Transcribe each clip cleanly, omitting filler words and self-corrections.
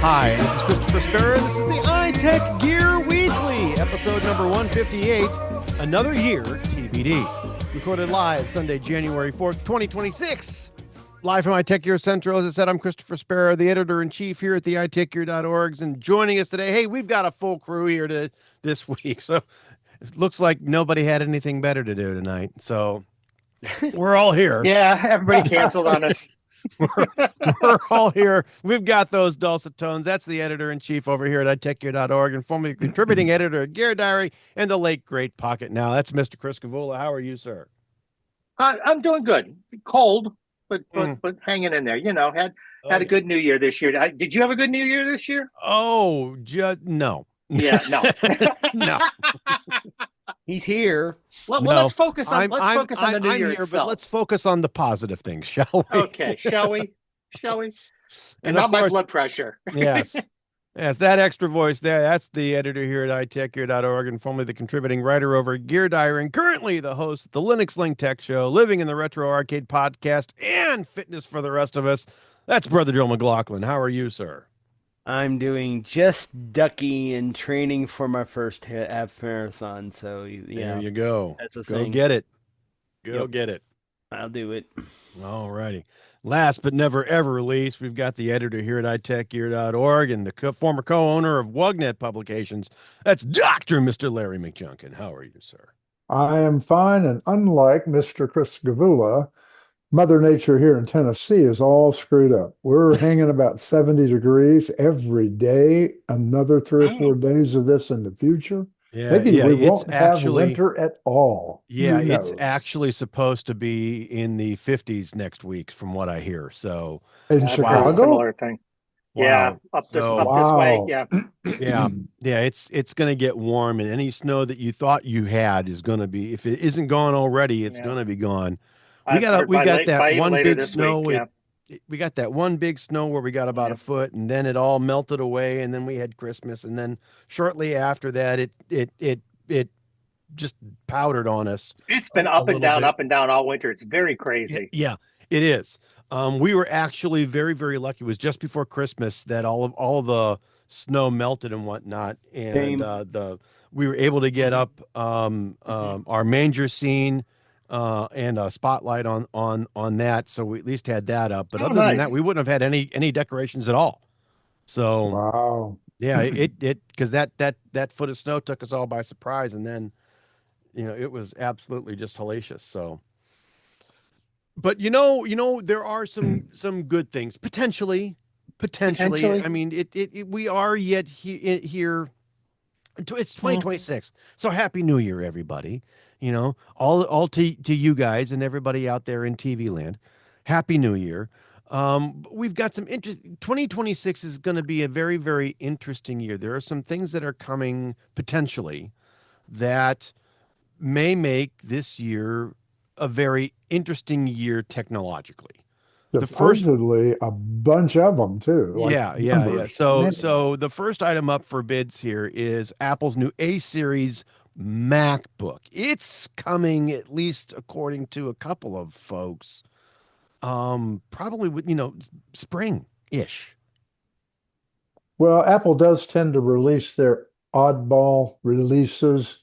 Hi, this is Christopher Spera. This is the iTechGear Weekly, episode number 158, Another Year TBD. Recorded live Sunday, January 4th, 2026. Live from iTechGear Central. As I said, I'm Christopher Spera, the editor-in-chief here at the iTechGear.org. And joining us today, hey, we've got a full crew here this week. So it looks like nobody had anything better to do tonight. So we're all here. Yeah, everybody canceled on us. we're all here. We've got those dulcet tones. That's the editor-in-chief over here at iTechGear.org and formerly contributing editor at Gear Diary and the late, great Pocket Now. That's Mr. Chris Gavula. How are you, sir? I'm doing good. Cold, but hanging in there. You know, had a good New Year this year. Did you have a good New Year this year? Oh, no. Yeah, no. No. He's here. Well, let's focus on the New Year itself. But let's focus on the positive things, shall we? Okay, shall we? And not course, my blood pressure. Yes, that extra voice there. That's the editor here at iTechGear.org and formerly the contributing writer over at Gear Diary and currently the host of the Linux Link Tech Show, living in the Retro Arcade podcast and fitness for the rest of us. That's Brother Joe McLaughlin. How are you, sir? I'm doing just ducky and training for my first half marathon. So, yeah. There you go. That's a Go thing. get it. Go get it. I'll do it. All righty. Last but never ever least, we've got the editor here at iTechGear.org and the former co-owner of WUGNET Publications. That's Dr. Mr. Larry McJunkin. How are you, sir? I am fine, and unlike Mr. Chris Gavula, Mother Nature here in Tennessee is all screwed up. We're hanging about 70 degrees every day, another 3 or 4 days of this in the future. Maybe we won't have winter at all. Yeah, it's actually supposed to be in the 50s next week, from what I hear. So in Chicago, similar thing. Wow. Yeah, up this way. Yeah, yeah. It's going to get warm, and any snow that you thought you had is going to be. If it isn't gone already, it's going to be gone. We got that one big snow. We got that one big snow where we got about a foot, and then it all melted away, and then we had Christmas, and then shortly after that, it just powdered on us. It's been up and down all winter. It's very crazy. Yeah, it is. We were actually very, very lucky. It was just before Christmas that all of the snow melted and whatnot, and we were able to get up our manger scene. And a spotlight on that, so we at least had that up. But other than that, we wouldn't have had any decorations at all. So wow, yeah, it because that foot of snow took us all by surprise, and then it was absolutely just hellacious. So, but there are some good things potentially. I mean, we are yet here. It's 2026, so Happy New Year, everybody. All to you guys and everybody out there in TV land. Happy New Year. We've got some 2026 is going to be a very, very interesting year. There are some things that are coming potentially that may make this year a very interesting year technologically. Supposedly a bunch of them too. Yeah. So the first item up for bids here is Apple's new A series MacBook. It's coming, at least according to a couple of folks, probably with spring-ish. Well, Apple does tend to release their oddball releases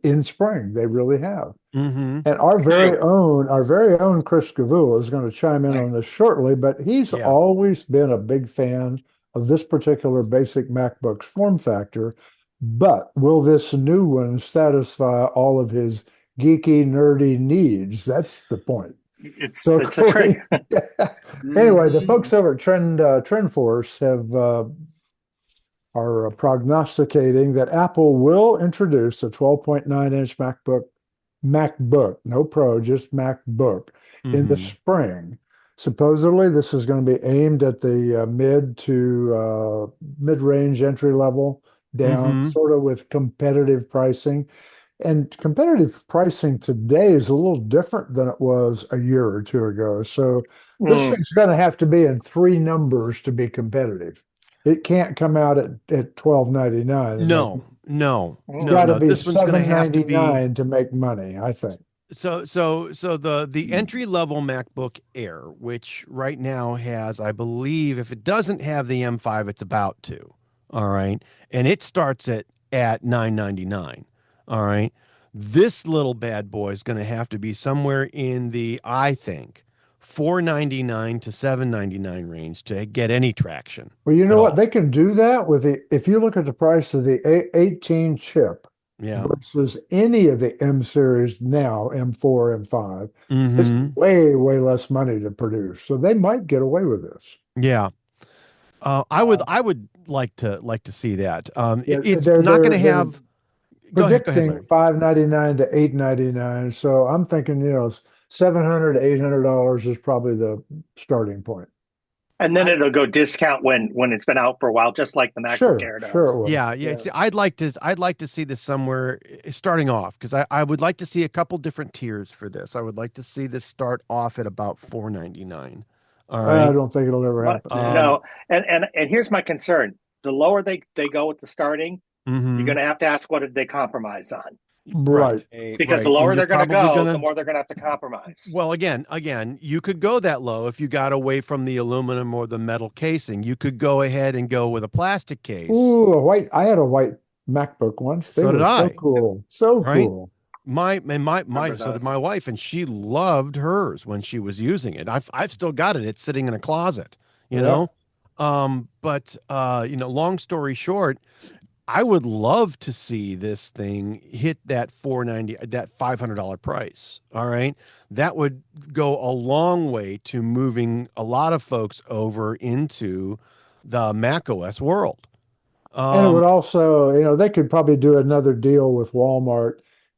in spring. They really have. Mm-hmm. And our very own Chris Gavula is going to chime in on this shortly, but he's always been a big fan of this particular basic MacBook's form factor. But will this new one satisfy all of his geeky, nerdy needs? That's the point. It's a trend. Anyway, the folks over at TrendForce are prognosticating that Apple will introduce a 12.9-inch MacBook, no Pro, just MacBook, in the spring. Supposedly, this is going to be aimed at the mid-range entry level down, sort of with competitive pricing. And competitive pricing today is a little different than it was a year or two ago. So this thing's going to have to be in 3 numbers to be competitive. It can't come out at $12.99. No. It's got to be This one's going to have to be $7.99 to make money, I think. So the entry level MacBook Air, which right now has, I believe, if it doesn't have the M5, it's about to. All right, and it starts at $999. All right, this little bad boy is going to have to be somewhere in the, I think, $499 to $799 range to get any traction. Well, you at know what? all. They can do that with if you look at the price of the 18 chip Yeah. versus any of the M series now, M4, M5, it's Mm-hmm. way, way less money to produce. So they might get away with this. Yeah. I would like to see that. Yeah, It's not going to have. Go ahead, predicting Larry. $599 to $899. So I'm thinking, $700 to $800 is probably the starting point. And then it'll go discount when it's been out for a while, just like the MacBook Air does. Sure it will. Yeah. See, I'd like to see this somewhere starting off, because I would like to see a couple different tiers for this. I would like to see this start off at about $499. All right. I don't think it'll ever happen. No, and here's my concern: the lower they go with the starting, Mhm. you're going to have to ask what did they compromise on, Right. because Right. the lower And they're you're going to probably go, gonna- the more they're going to have to compromise. Well, again, you could go that low if you got away from the aluminum or the metal casing. You could go ahead and go with a plastic case. Ooh, I had a white MacBook once. They So did were I. so cool. So Right? cool. So Remember did those. my wife, and she loved hers when she was using it. I've still got it. It's sitting in a closet, you Yeah. know. But long story short, I would love to see this thing hit that $500 price. All right. That would go a long way to moving a lot of folks over into the Mac OS world. And it would also, they could probably do another deal with Walmart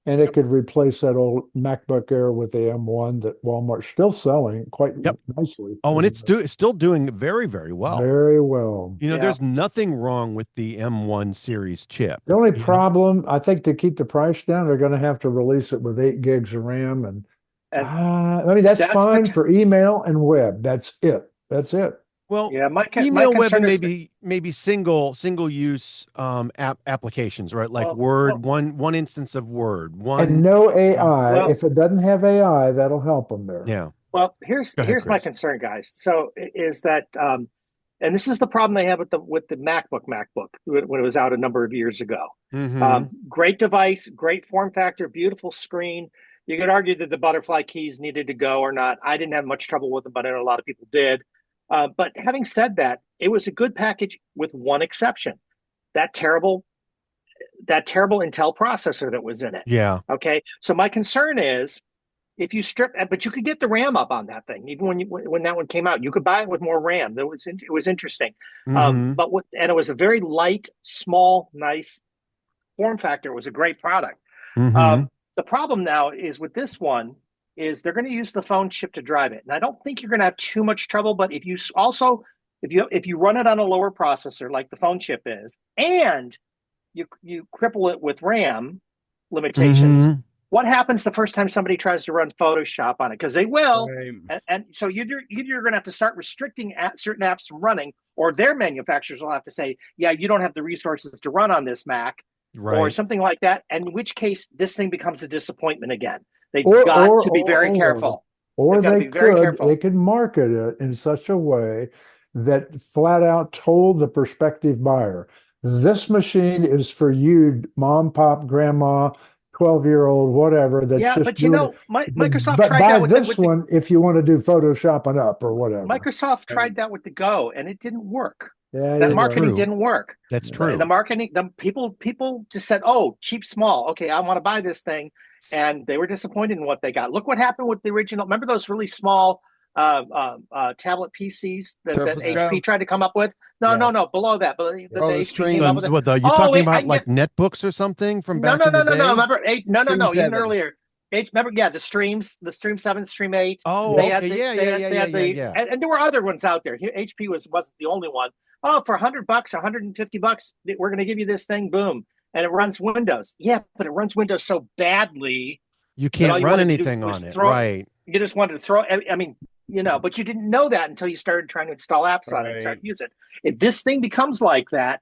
and it could replace that old MacBook Air with the M1 that Walmart's still selling quite Yep. nicely. Oh, and it's still doing very, very well. Very well. Yeah. There's nothing wrong with the M1 series chip. The only You know? problem, I think, to keep the price down, they're going to have to release it with 8 gigs of RAM. And that's that's fine pot- for email and web. That's it. That's it. Well, Yeah, my email, web, concern and is maybe single use applications, right? Like Well, Word, one instance of Word, And no AI. Well- If it doesn't have AI, that'll help them there. Yeah. well, here's Go ahead, my Chris. concern, guys. So is that and this is the problem they had with the MacBook when it was out a number of years ago. Mhm. Great device, great form factor, beautiful screen. You could argue that the butterfly keys needed to go or not. I didn't have much trouble with them, but I know a lot of people did. But having said that, it was a good package with one exception: that terrible Intel processor that was in it. Yeah. Okay, so my concern is if you strip, but you could get the RAM up on that thing even when that one came out. You could buy it with more RAM. It was interesting. Mhm. And it was a very light, small, nice form factor. It was a great product. Mhm. The problem now is with this one is they're going to use the phone chip to drive it, and I don't think you're going to have too much trouble. But if you run it on a lower processor like the phone chip is, and you cripple it with RAM limitations, Mhm. what happens the first time somebody tries to run Photoshop on it? Because they will, Right. and so you're going to have to start restricting certain apps from running, or their manufacturers will have to say, yeah, you don't have the resources to run on this Mac. Or Right. something like that, and in which case this thing becomes a disappointment again. They've Or- got or- to be very or- careful. Or They've gotta they be very could careful. they could market it in such a way that flat out told the prospective buyer, this machine is for you, mom, pop, grandma, 12-year-old, whatever. That's Yeah, just but Microsoft but tried buy that with this one if you want to do Photoshopping up or whatever. Microsoft tried that with the Go, and it didn't work. Yeah, That you're marketing true. didn't work. That's true. The marketing, the people just said, "Oh, cheap, small. Okay, I want to buy this thing," and they were disappointed in what they got. Look what happened with the original. Remember those really small tablet PCs that Surface HP Go? tried to come up with? No, Yes. Below that, but the Oh, the HP came up with it. What you Oh, talking wait, I about, can like get- netbooks or something from No, back in the day? Remember, no, Stream even 7. earlier. Remember, the the Stream 7, Stream 8. Oh, They had okay. the- Yeah. And there were other ones out there. HP wasn't the only one. Oh, for $100, $150, we're going to give you this thing. Boom, and it runs Windows. Yeah, but it runs Windows so badly. You all can't you run wanted to do anything was on it, throw- right? You just wanted to throw. I mean, but you didn't know that until you started trying to install apps on it and start Right. using it. If this thing becomes like that,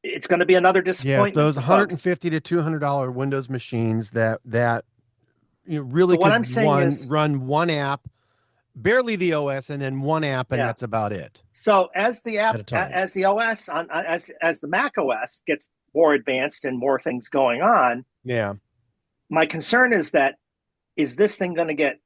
it's going to be another Yeah, disappointment. those for folks. $150 to $200 Windows machines that really So what I'm could saying is, run one app, barely the OS, and then one app, and yeah. that's about it So as the app, at a time. as the OS as the Mac OS gets more advanced and more things going on, Yeah. my concern is that is this thing going to get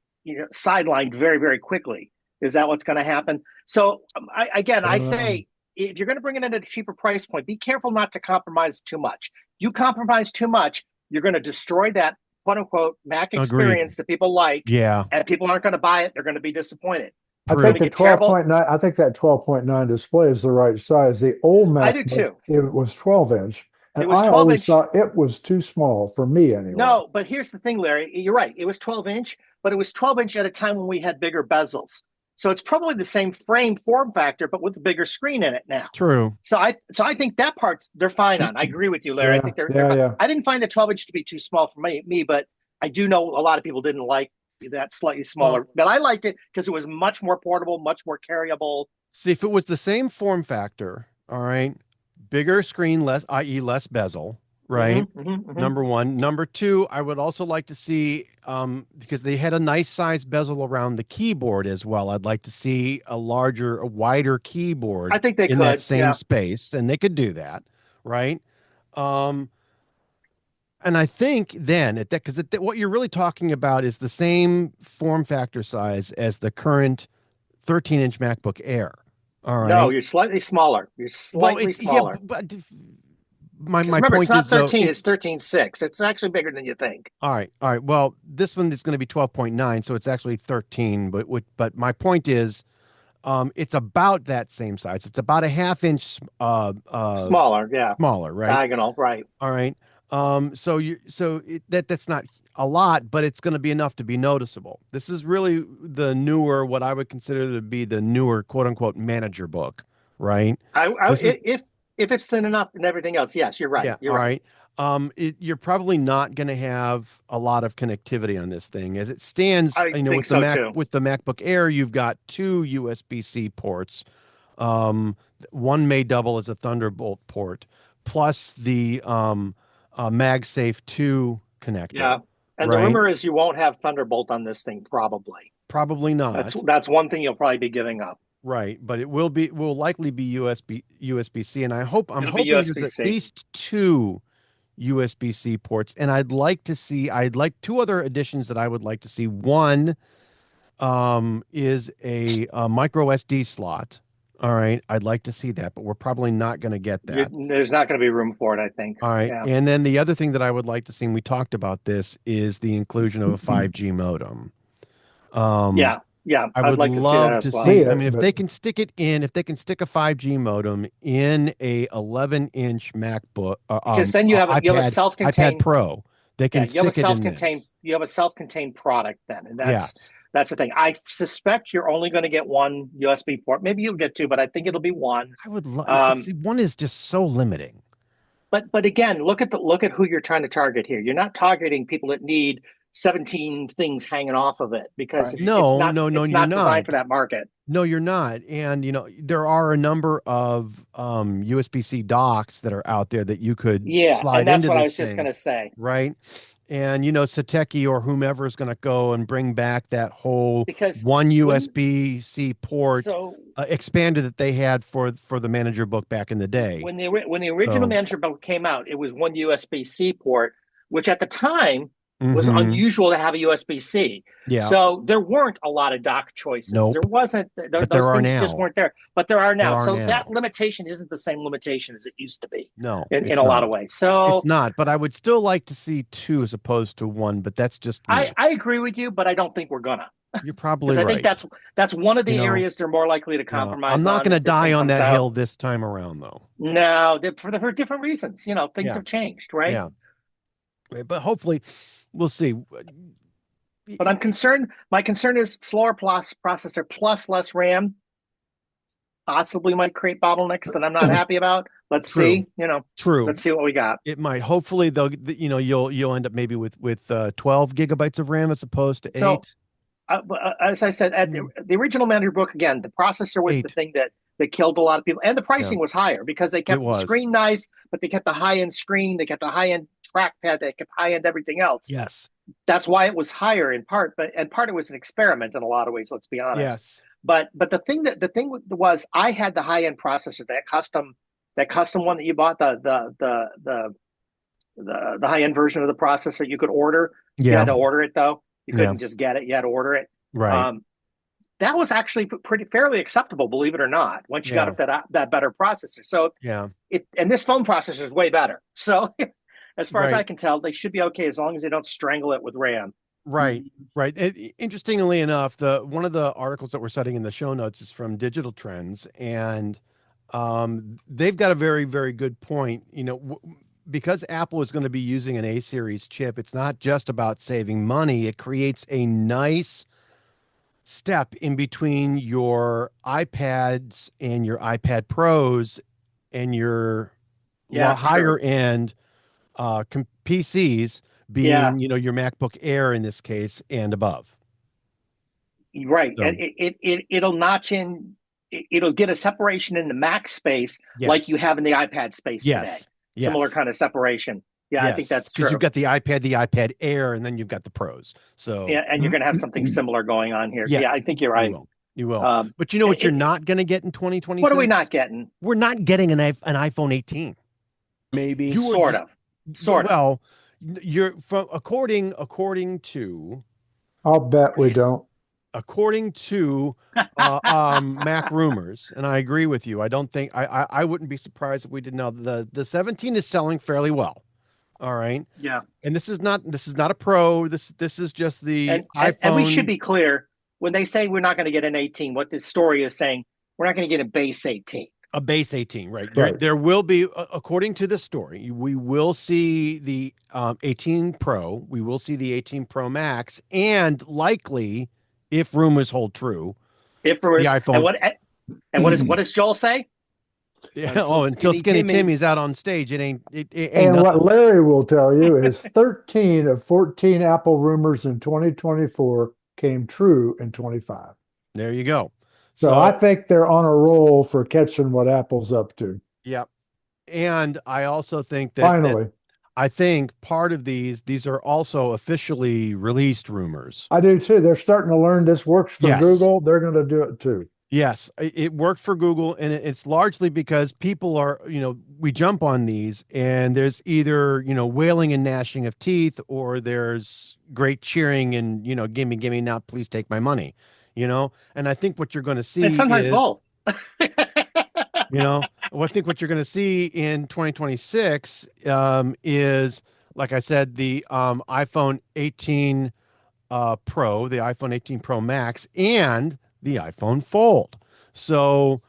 sidelined very, very quickly? Is that what's going to happen? So I say if you're going to bring it in at a cheaper price point, be careful not to compromise too much. You compromise too much, you're going to destroy that quote unquote Mac experience that people like. Yeah. And people aren't going to buy it. They're going to be disappointed. I think the 12.9, I think that 12.9 display is the right size. The old MacBook, I do too. It was 12 inch. And it was 12 I always inch. thought it was too small for me anyway. No, but here's the thing, Larry. You're right. It was 12 inch, but it was 12 inch at a time when we had bigger bezels. So it's probably the same frame form factor, but with a bigger screen in it now. True. So I think that part's they're fine on. I agree with you, Larry. Yeah, I think they're fine. yeah. I didn't find the 12 inch to be too small for me, but I do know a lot of people didn't like that slightly smaller. But I liked it because it was much more portable, much more carryable. See, if it was the same form factor, all right, bigger screen, less, i.e., less bezel, right? Number one. Number two, I would also like to see, because they had a nice size bezel around the keyboard as well. I'd like to see a wider keyboard. I think they in could, that same space, and they could do that, right? And I think then because what you're really talking about is the same form factor size as the current 13-inch MacBook Air. All right. No, you're slightly smaller. You're slightly smaller. Yeah, but my remember, point it's not is, though, 13, it's 13.6. It's actually bigger than you think. All right. Well, this one is going to be 12.9, so it's actually 13. But my point is, it's about that same size. It's about a half-inch smaller, yeah. Smaller, right? Diagonal, right. All right. That's not a lot, but it's going to be enough to be noticeable. This is really the newer, what I would consider to be the newer quote unquote manager book, right? If it's thin enough and everything else, yes, you're right. Yeah, you're right. You're probably not going to have a lot of connectivity on this thing as it stands. I think with the MacBook Air, you've got two USB-C ports. One may double as a Thunderbolt port, plus the MagSafe 2 connector. Yeah. And the rumor is you won't have Thunderbolt on this thing, probably. Probably not. That's one thing you'll probably be giving up. Right, but it will likely be USB-C, and I'm hoping there's at least two USB-C ports, and I'd like two other additions that I would like to see. One is a micro SD slot. All right, I'd like to see that, but we're probably not going to get that. There's not going to be room for it, I think. All right, yeah. And then the other thing that I would like to see, and we talked about this, is the inclusion of a 5G modem. Yeah, I would like love to see see. I mean, if they can stick a 5G modem in a 11-inch MacBook, because then you have a self-contained iPad Pro. They can you have a self-contained product then, and that's the thing. I suspect you're only going to get one USB port. Maybe you'll get two, but I think it'll be one. I would love. One is just so limiting. But again, look at who you're trying to target here. You're not targeting people that need 17 things hanging off of it because it's not designed for that market. No, you're not. And there are a number of USB-C docks that are out there that you could slide and that's into what this I was just going to say. Right. And Sateki or whomever is going to go and bring back that whole one USB-C port expanded that they had for the manager book back in the day. When the original manager book came out, it was one USB-C port, which at the time was unusual to have a USB-C. Yeah. So there weren't a lot of dock choices. Nope. There wasn't. Those things just weren't there. But there are now. That limitation isn't the same limitation as it used to be. No. In a lot of ways. So it's not. But I would still like to see two as opposed to one. But that's just me. I agree with you, but I don't think we're gonna. You're probably right. I think that's one of the areas they're more likely to compromise. I'm not going to die on that hill this time around, though. No, for different reasons. Things have changed, right? Yeah. But hopefully. We'll see. But I'm concerned. My concern is slower processor plus less RAM possibly might create bottlenecks that I'm not happy about. Let's see. True. Let's see what we got. It might. Hopefully, you'll end up maybe with 12 gigabytes of RAM as opposed to 8. So, as I said, at the original manager book, again, the processor was the thing that killed a lot of people, and the pricing was higher because they kept the screen nice, but they kept the high-end screen, they kept the high-end trackpad, they kept high-end everything else. Yes. That's why it was higher in part, but in part it was an experiment in a lot of ways. Let's be honest. Yes. But the thing was, I had the high end processor, that custom one that you bought, the high end version of the processor you could order. You Yeah. had to order it though. You couldn't Yeah. just get it. You had to order it. Right. That was actually fairly acceptable, believe it or not, once you got up that better processor. So Yeah. and this phone processor is way better. So as far as Right. I can tell, they should be okay as long as they don't strangle it with RAM. Right. Right. Interestingly enough, one of the articles that we're citing in the show notes is from Digital Trends, and they've got a very, very good point. You know, because Apple is going to be using an A series chip, it's not just about saving money. It creates a nice step in between your iPads and your iPad Pros and your higher end PCs, being your MacBook Air in this case and above. Right. So, And it'll notch in, it'll get a separation in the Mac space like you have in the iPad space today. Similar kind of separation. Yeah, I think that's true. Because you've got the iPad Air, and then you've got the Pros. So and you're going to have something similar going on here. Yeah, I think you're right. You will. But you know what you're not going to get in 2026? What are we not getting? We're not getting an iPhone 18. Maybe. Sort of. Well, you're according to. I'll bet we don't. According to Mac rumors, and I agree with you. I don't think I wouldn't be surprised if we did. Know the 17 is selling fairly well. All right. Yeah. And this is not a Pro. This is just the iPhone. And we should be clear, when they say we're not going to get an 18, what this story is saying, we're not going to get a base 18. A base 18, right? Right. There will be, according to this story, we will see the 18 Pro. We will see the 18 Pro Max, and likely, if rumors hold true, the iPhone. And what does Joel say? Yeah. Until Skinny Timmy's out on stage, it ain't. And what Larry will tell you is 13 of 14 Apple rumors in 2024 came true in 25. There you go. So I think they're on a roll for catching what Apple's up to. Yep. And I also think that finally, I think part of these are also officially released rumors. I do too. They're starting to learn this works for Google. They're going to do it too. Yes, it worked for Google, and it's largely because people are, we jump on these, and there's either, wailing and gnashing of teeth, or there's great cheering and, gimme, now please take my money, and I think what you're going to see, and sometimes both. I think what you're going to see in 2026 is, like I said, the iPhone 18 Pro, the iPhone 18 Pro Max, and the iPhone Fold. So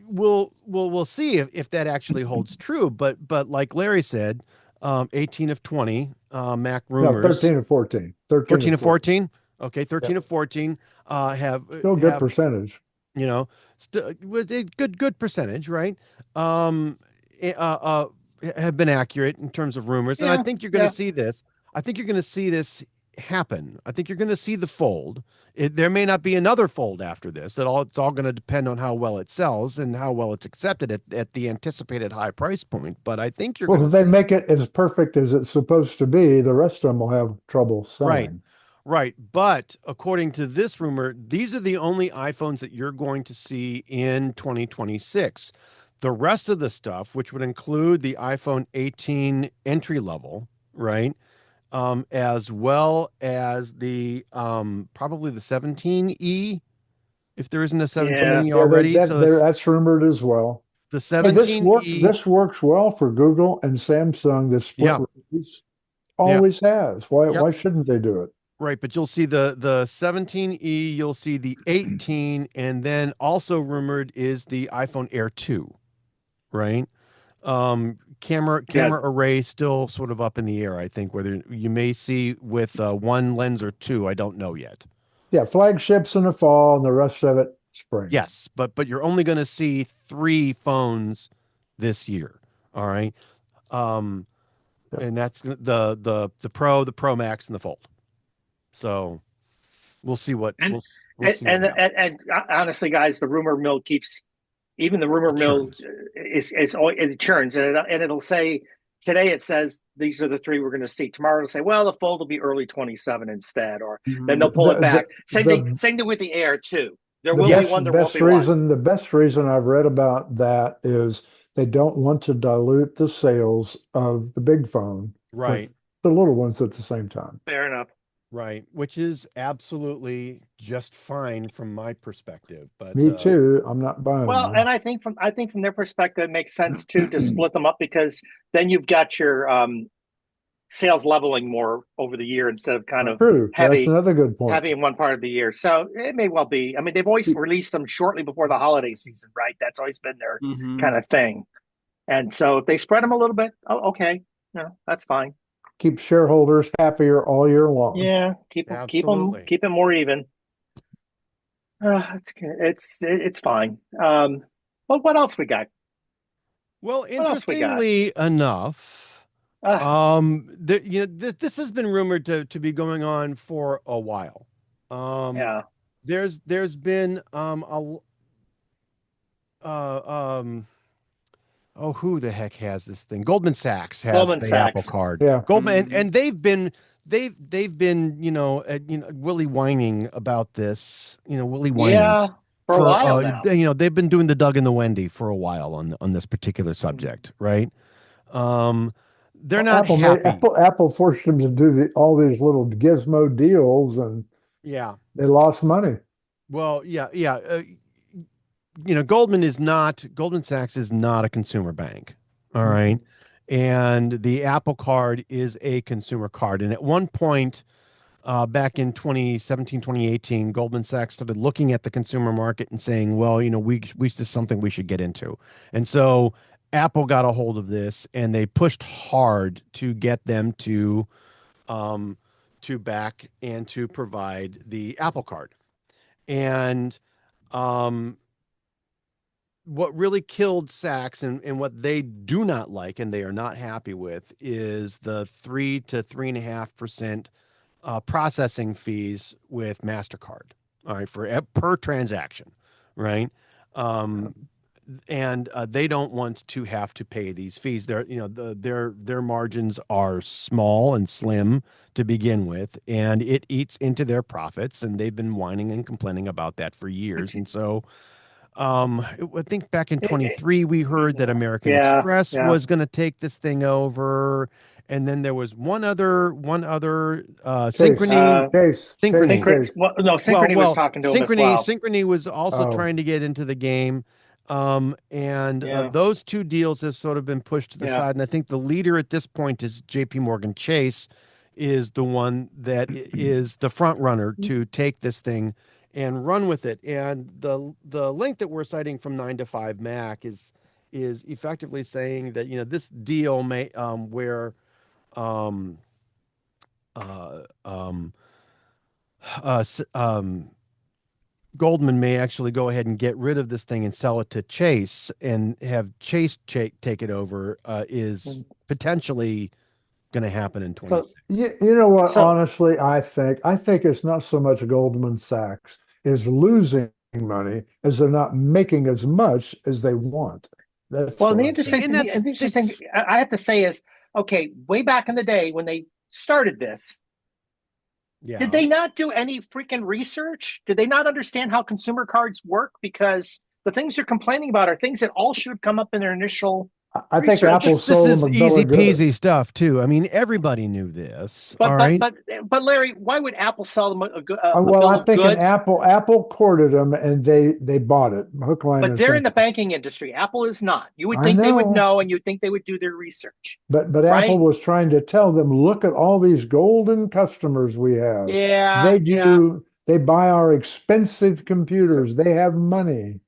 we'll see if that actually holds true. But like Larry said, 18 of 20 Mac rumors. No, 13 of 14. 13 of 14. Okay, 13 of 14 have still good percentage. With a good percentage, right? Have been accurate in terms of rumors, and I think you're going to see this. I think you're going to see this happen. I think you're going to see the Fold. There may not be another Fold after this. It's all going to depend on how well it sells and how well it's accepted at the anticipated high price point. But I think you're if they make it as perfect as it's supposed to be, the rest of them will have trouble selling. Right. But according to this rumor, these are the only iPhones that you're going to see in 2026. The rest of the stuff, which would include the iPhone 18 entry level, right? As well as the probably the 17E, if there isn't a 17E already. That's rumored as well. The 17E. This works well for Google and Samsung. The split release always has. Why shouldn't they do it? Right, but you'll see the 17E, you'll see the 18, and then also rumored is the iPhone Air 2, right? Camera array still sort of up in the air, I think, whether you may see with one lens or two, I don't know yet. Yeah, flagships in the fall and the rest of it spring. Yes, but you're only going to see 3 phones this year, all right? And that's the Pro, the Pro Max, and the Fold. So we'll see what we'll see. And honestly, guys, the rumor mill keeps. Even the rumor mill it churns, and it'll say today it says these are the three we're going to see. Tomorrow it'll say, well, the fold will be early 27 instead, or then they'll pull it back. Same thing with the Air too. There will be one, there won't be one. The best reason I've read about that is they don't want to dilute the sales of the big phone Right. with the little ones at the same time. Fair enough. Right, which is absolutely just fine from my perspective. But Me too. I'm not buying Well, them. and I think from their perspective, it makes sense too to split them up, because then you've got your sales leveling more over the year instead of kind of True. heavy. That's another good point. Heavy in one part of the year. So it may well be. I mean, they've always released them shortly before the holiday season, right? That's always been their kind of thing. And so if they spread them a little bit, okay, that's fine. Keep shareholders happier all year long. Yeah, keep it more even. It's fine. Well, what else we got? Well, interestingly enough, this has been rumored to be going on for a while. There's been who the heck has this thing? Goldman Sachs has the Apple Card. Yeah, Goldman, and they've been willy whining about this. Willy whining. Yeah, for a while now. They've been doing the Doug and the Wendy for a while on this particular subject, right? They're not happy. Apple forced them to do all these little gizmo deals, and they lost money. Well, Goldman Sachs is not a consumer bank. All right. And the Apple Card is a consumer card. And at one point, back in 2017, 2018, Goldman Sachs started looking at the consumer market and saying, well, this is something we should get into. And so Apple got a hold of this, and they pushed hard to get them to back and to provide the Apple Card. And what really killed Saks and what they do not like and they are not happy with is the 3 to 3.5% processing fees with MasterCard. All right, per transaction, right? And they don't want to have to pay these fees. Their margins are small and slim to begin with, and it eats into their profits. And they've been whining and complaining about that for years. And so, I think back in 23, we heard that American Express was going to take this thing over. And then there was one other Synchrony. Synchrony was talking to them as well. Synchrony was also trying to get into the game. Those two deals have sort of been pushed to the side. And I think the leader at this point is JP Morgan Chase is the one that is the front runner to take this thing and run with it. And the link that we're citing from 9 to 5 Mac is effectively saying that, this deal may, where, Goldman may actually go ahead and get rid of this thing and sell it to Chase and have Chase take it over, is potentially going to happen in 2026. You know what? Honestly, I think it's not so much Goldman Sachs is losing money as they're not making as much as they want. The interesting thing I have to say is, okay, way back in the day when they started this, did they not do any freaking research? Did they not understand how consumer cards work? Because the things you're complaining about are things that all should have come up in their initial I think Apple sold them a bill easy of goods. peasy stuff too. I mean, everybody knew this. But Larry, why would Apple sell them a well, I think Apple courted them and they bought it. Hook, line, but they're in the banking industry. Apple is not. You would think they would know, and you'd think they would do their research. But right? Apple was trying to tell them, look at all these golden customers we have. Yeah, they do. Yeah. They buy our expensive computers. They have money.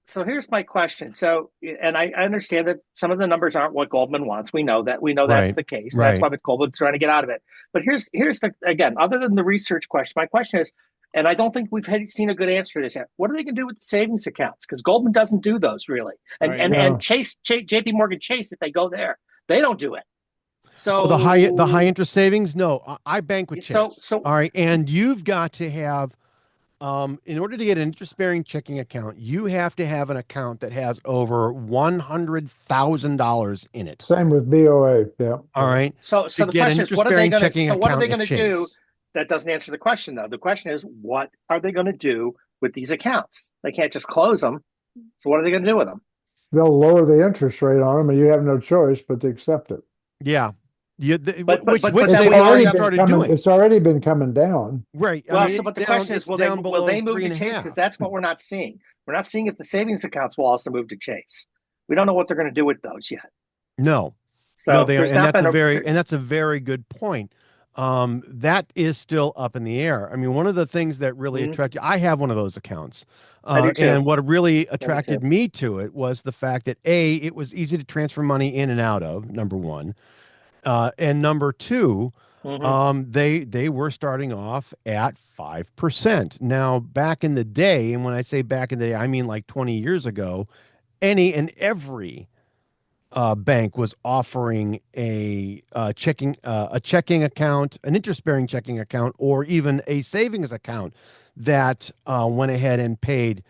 So here's my question. So, and I understand that some of the numbers aren't what Goldman wants. We know that. We know that's the case. Right. That's why Goldman's trying to get out of it. But here's the, again, other than the research question, my question is, and I don't think we've seen a good answer to this yet. What are they going to do with the savings accounts? Because Goldman doesn't do those really. And JP Morgan Chase, if they go there, they don't do it. So the high interest savings? No, I bank with Chase. So all right, and you've got to have In order to get an interest-bearing checking account, you have to have an account that has over $100,000 in it. Same with BOA. Yeah. All right. So To the get an question is, what are they interest-bearing going to? checking So what are they account going at to do? Chase. That doesn't answer the question, though. The question is, what are they going to do with these accounts? They can't just close them. So what are they going to do with them? They'll lower the interest rate on them, and you have no choice but to accept it. Yeah. But Which then they we already already started doing. It's already been coming down. Right. I Well, mean, so it's but the down, question is, it's down will below they move three to and a Chase? half. Because that's what we're not seeing. We're not seeing if the savings accounts will also move to Chase. We don't know what they're going to do with those yet. No. So No, they are, there's and not that's been that's a very good point. That is still up in the air. I mean, one of the things that really attracted, I have one of those accounts. I do too. And what really attracted too. me to it was the fact that A, it was easy to transfer money in and out of, number one. And number two, they were starting off at 5%. Now, back in the day, and when I say back in the day, I mean like 20 years ago, any and every bank was offering a checking account, an interest-bearing checking account, or even a savings account that went ahead and paid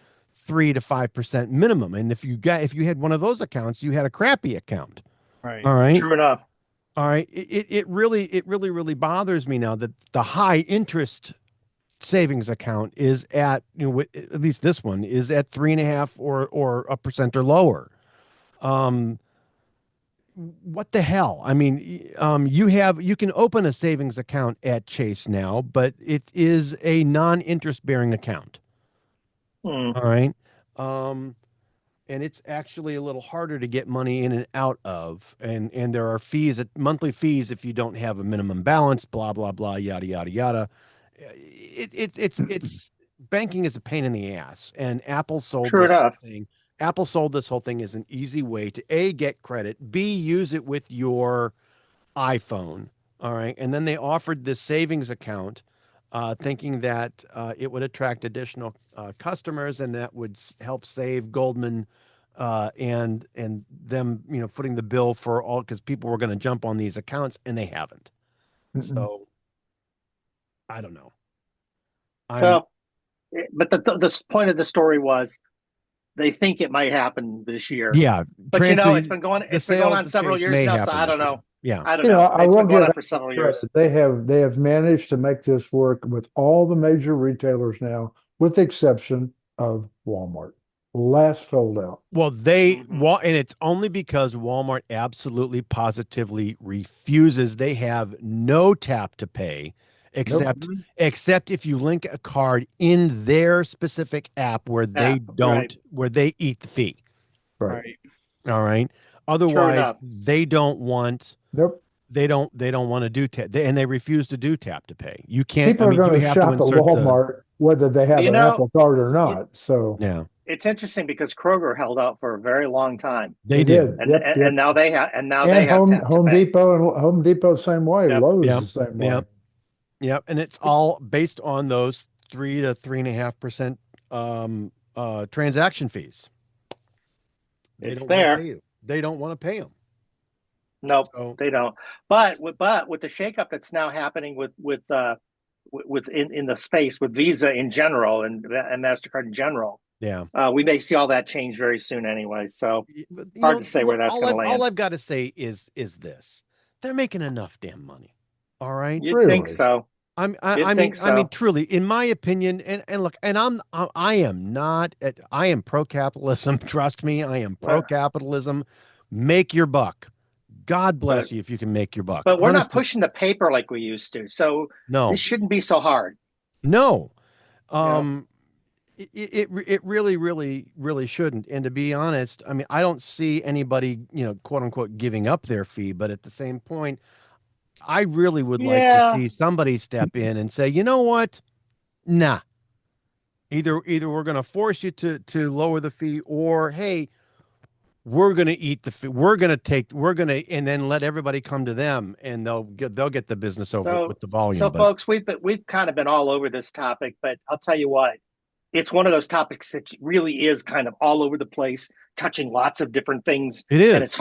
3 to 5% minimum. And if you had one of those accounts, you had a crappy account. Right. All right. True enough. All right. It really bothers me now that the high interest savings account is at, at least this one is at 3.5 or a percent or lower. What the hell? I mean, you can open a savings account at Chase now, but it is a non-interest bearing account. All right. And it's actually a little harder to get money in and out of. And there are monthly fees if you don't have a minimum balance, blah, blah, blah, yada, yada, yada. It's banking is a pain in the ass. And Apple sold True this whole enough. thing. Apple sold this whole thing as an easy way to A, get credit, B, use it with your iPhone. All right. And then they offered this savings account, thinking that it would attract additional customers and that would help save Goldman and them, footing the bill for all, because people were going to jump on these accounts and they haven't. So I don't know. But the point of the story was they think it might happen this year. Yeah. But it's been going on several years now, so I don't know. Yeah. I don't know. It's been going on for several years. They have managed to make this work with all the major retailers now, with the exception of Walmart. Last holdout. Well, and it's only because Walmart absolutely positively refuses. They have no tap to pay except if you link a card in their specific app where they where they eat the fee. Right. All right. Otherwise, they don't want. Nope. They don't want to do tap, and they refuse to do tap to pay. You can't. People are going to shop at Walmart whether they have an Apple Card or not. So yeah, it's interesting because Kroger held out for a very long time. They did, and now they have. And now they have Home Depot same way. Lowe's the same way. Yep, and it's all based on those 3 to 3.5% transaction fees. They don't want to pay them. Nope, they don't. But with the shakeup that's now happening with in the space with Visa in general and MasterCard in general, we may see all that change very soon anyway. So hard to say where that's going to land. All I've got to say is this: they're making enough damn money. All right, you think so? I mean, truly, in my opinion, and look, and I am pro-capitalism. Trust me, I am pro-capitalism. Make your buck. God bless you if you can make your buck. But we're not pushing the paper like we used to, so this shouldn't be so hard. No, it really, really, really shouldn't. And to be honest, I mean, I don't see anybody, quote unquote, giving up their fee. But at the same point, I really would like to see somebody step in and say, you know what? Nah. Either we're going to force you to lower the fee, or hey, we're going to eat the fee. And then let everybody come to them, and they'll get the business over with the volume. So, folks, we've kind of been all over this topic, but I'll tell you what, it's one of those topics that really is kind of all over the place, touching lots of different things. It is, and it's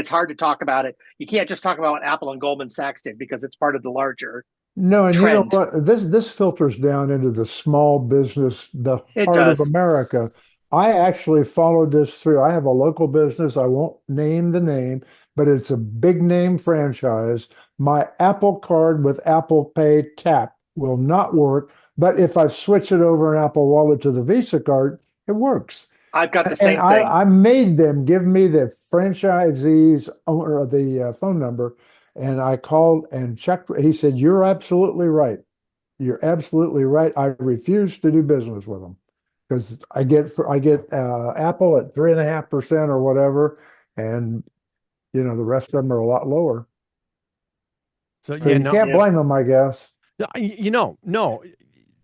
hard to talk about it. You can't just talk about what Apple and Goldman Sachs did because it's part of the larger No, and you know trend. what? This filters down into the small business, the It heart of does. America. I actually followed this through. I have a local business. I won't name the name, but it's a big name franchise. My Apple Card with Apple Pay tap will not work, but if I switch it over an Apple Wallet to the Visa card, it works. I've got the And same thing. I made them give me the franchisee's owner of the phone number, and I called and checked. He said, "You're absolutely right. You're absolutely right. I refuse to do business with them because I get Apple at 3.5% or whatever, and you know the rest of them are a lot lower. So So yeah, you no, can't Yeah, blame them, I guess. no.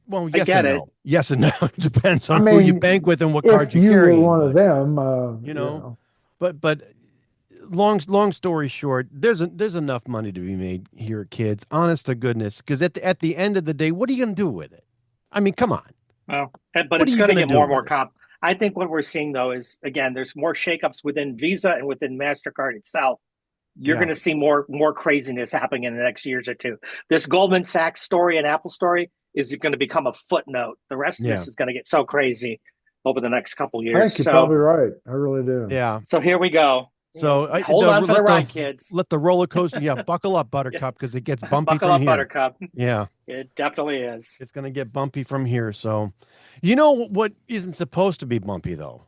Well, I yes get and it. no. Yes and no. It depends I on who you mean, bank with and what cards if you're you were carrying. one of But them, you you know, know, but long story short, there's enough money to be made here, kids. Honest to goodness, because at the end of the day, what are you going to do with it? I mean, come on. Well, but What are it's you going to going to get do more and with more it? comp. I think what we're seeing though is again, there's more shakeups within Visa and within Mastercard itself. You're Yeah. going to see more craziness happening in the next years or two. This Goldman Sachs story and Apple story is going to become a footnote. The rest of Yeah. this is going to get so crazy over the next couple I years. think you're probably right. I really do. Yeah. So here we go. So Hold on for the ride, kids. let the roller coaster. Yeah, buckle up, Yeah. Buttercup, because it gets bumpy Buckle from up, here. Buttercup. Yeah, It definitely is. it's gonna get bumpy from here. So, you know what isn't supposed to be bumpy though?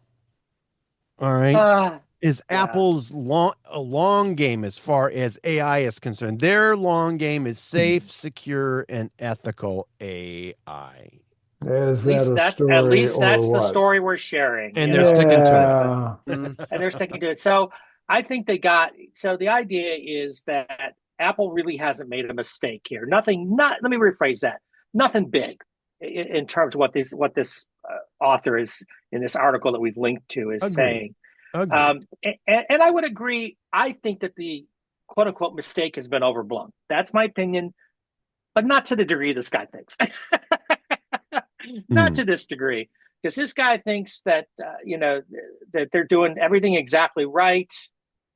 All right, is Yeah. Apple's long game as far as AI is concerned. Their long game is safe, secure, and ethical AI, Is that a At story least or that's the what? story we're sharing. and You they're know, sticking to it. Yeah. Mm. and they're sticking to it. So I think they got. So the idea is that Apple really hasn't made a mistake here. Nothing. Not. Let me rephrase that. Nothing big in terms of what this author is in this article that we've linked to is Agreed. saying. Agreed. And I would agree. I think that the quote unquote mistake has been overblown. That's my opinion, but not to the degree this guy thinks. Not Mm. to this degree, because this guy thinks that that they're doing everything exactly right,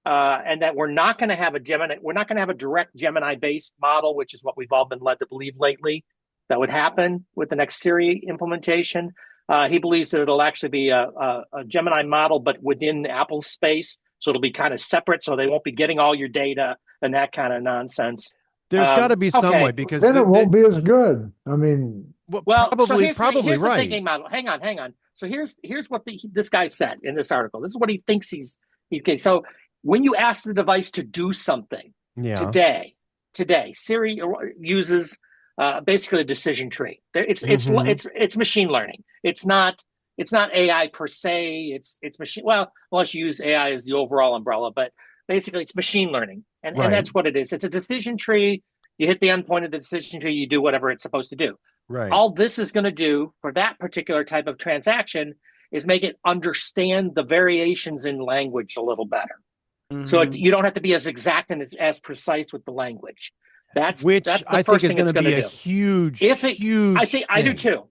and that we're not going to have a Gemini. We're not going to have a direct Gemini-based model, which is what we've all been led to believe lately that would happen with the next Siri implementation. He believes that it'll actually be a Gemini model, but within Apple's space, so it'll be kind of separate, so they won't be getting all your data and that kind of nonsense. There's got to be some way Okay. because Then it won't be as good. I mean, Well, so probably here's probably the right. thinking model. Hang on. So here's what this guy said in this article. This is what he thinks he's getting. So when you ask the device to do something Yeah. today, Siri uses basically a decision tree. Mhm. It's machine learning. It's not AI per se. It's machine. Well, unless you use AI as the overall umbrella, but basically it's machine learning, and Right. that's what it is. It's a decision tree. You hit the endpoint of the decision tree. You do whatever it's supposed to do. Right. All this is going to do for that particular type of transaction is make it understand the variations in language a little better. Mm-hmm. So you don't have to be as exact and as precise with the language. That's Which the I think first is thing going it's to going be to a do. huge, huge. I think I do thing. too.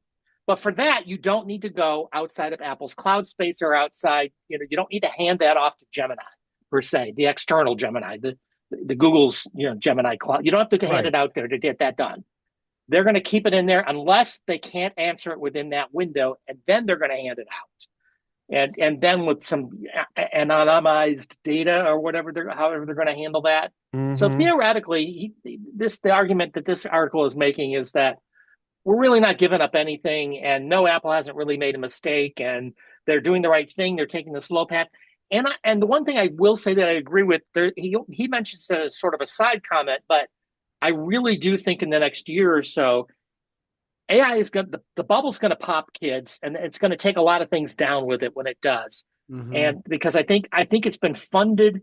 But for that, you don't need to go outside of Apple's cloud space or outside. You don't need to hand that off to Gemini per se, the external Gemini, the Google's Gemini cloud. You don't have to hand Right. it out there to get that done. They're going to keep it in there unless they can't answer it within that window, and then they're going to hand it out. And then with some anonymized data or however they're going to handle that. Mhm. So theoretically, the argument that this article is making is that we're really not giving up anything, and no, Apple hasn't really made a mistake, and they're doing the right thing. They're taking the slow path. And the one thing I will say that I agree with, he mentions it as sort of a side comment, but I really do think in the next year or so, AI is the bubble's going to pop, kids, and it's going to take a lot of things down with it when it does. Mm-hmm. And because I think it's been funded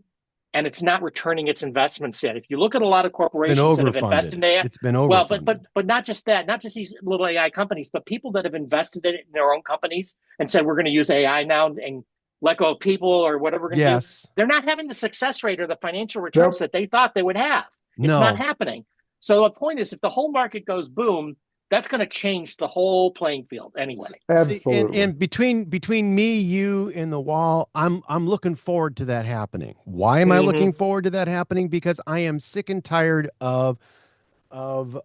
and it's not returning its investments yet. If you look at a lot of corporations that have invested in AI, It's been overfunded. well, but not just that, not just these little AI companies, but people that have invested in it in their own companies and said we're going to use AI now and let go of people or whatever we're going to do. Yes. They're not having the success rate or the financial returns that they thought they would have. It's No. not happening. So the point is, if the whole market goes boom, that's going to change the whole playing field anyway. absolutely. See, and between me, you, and the wall, I'm looking forward to that happening. Why am I looking forward to that happening? Because I am sick and tired of of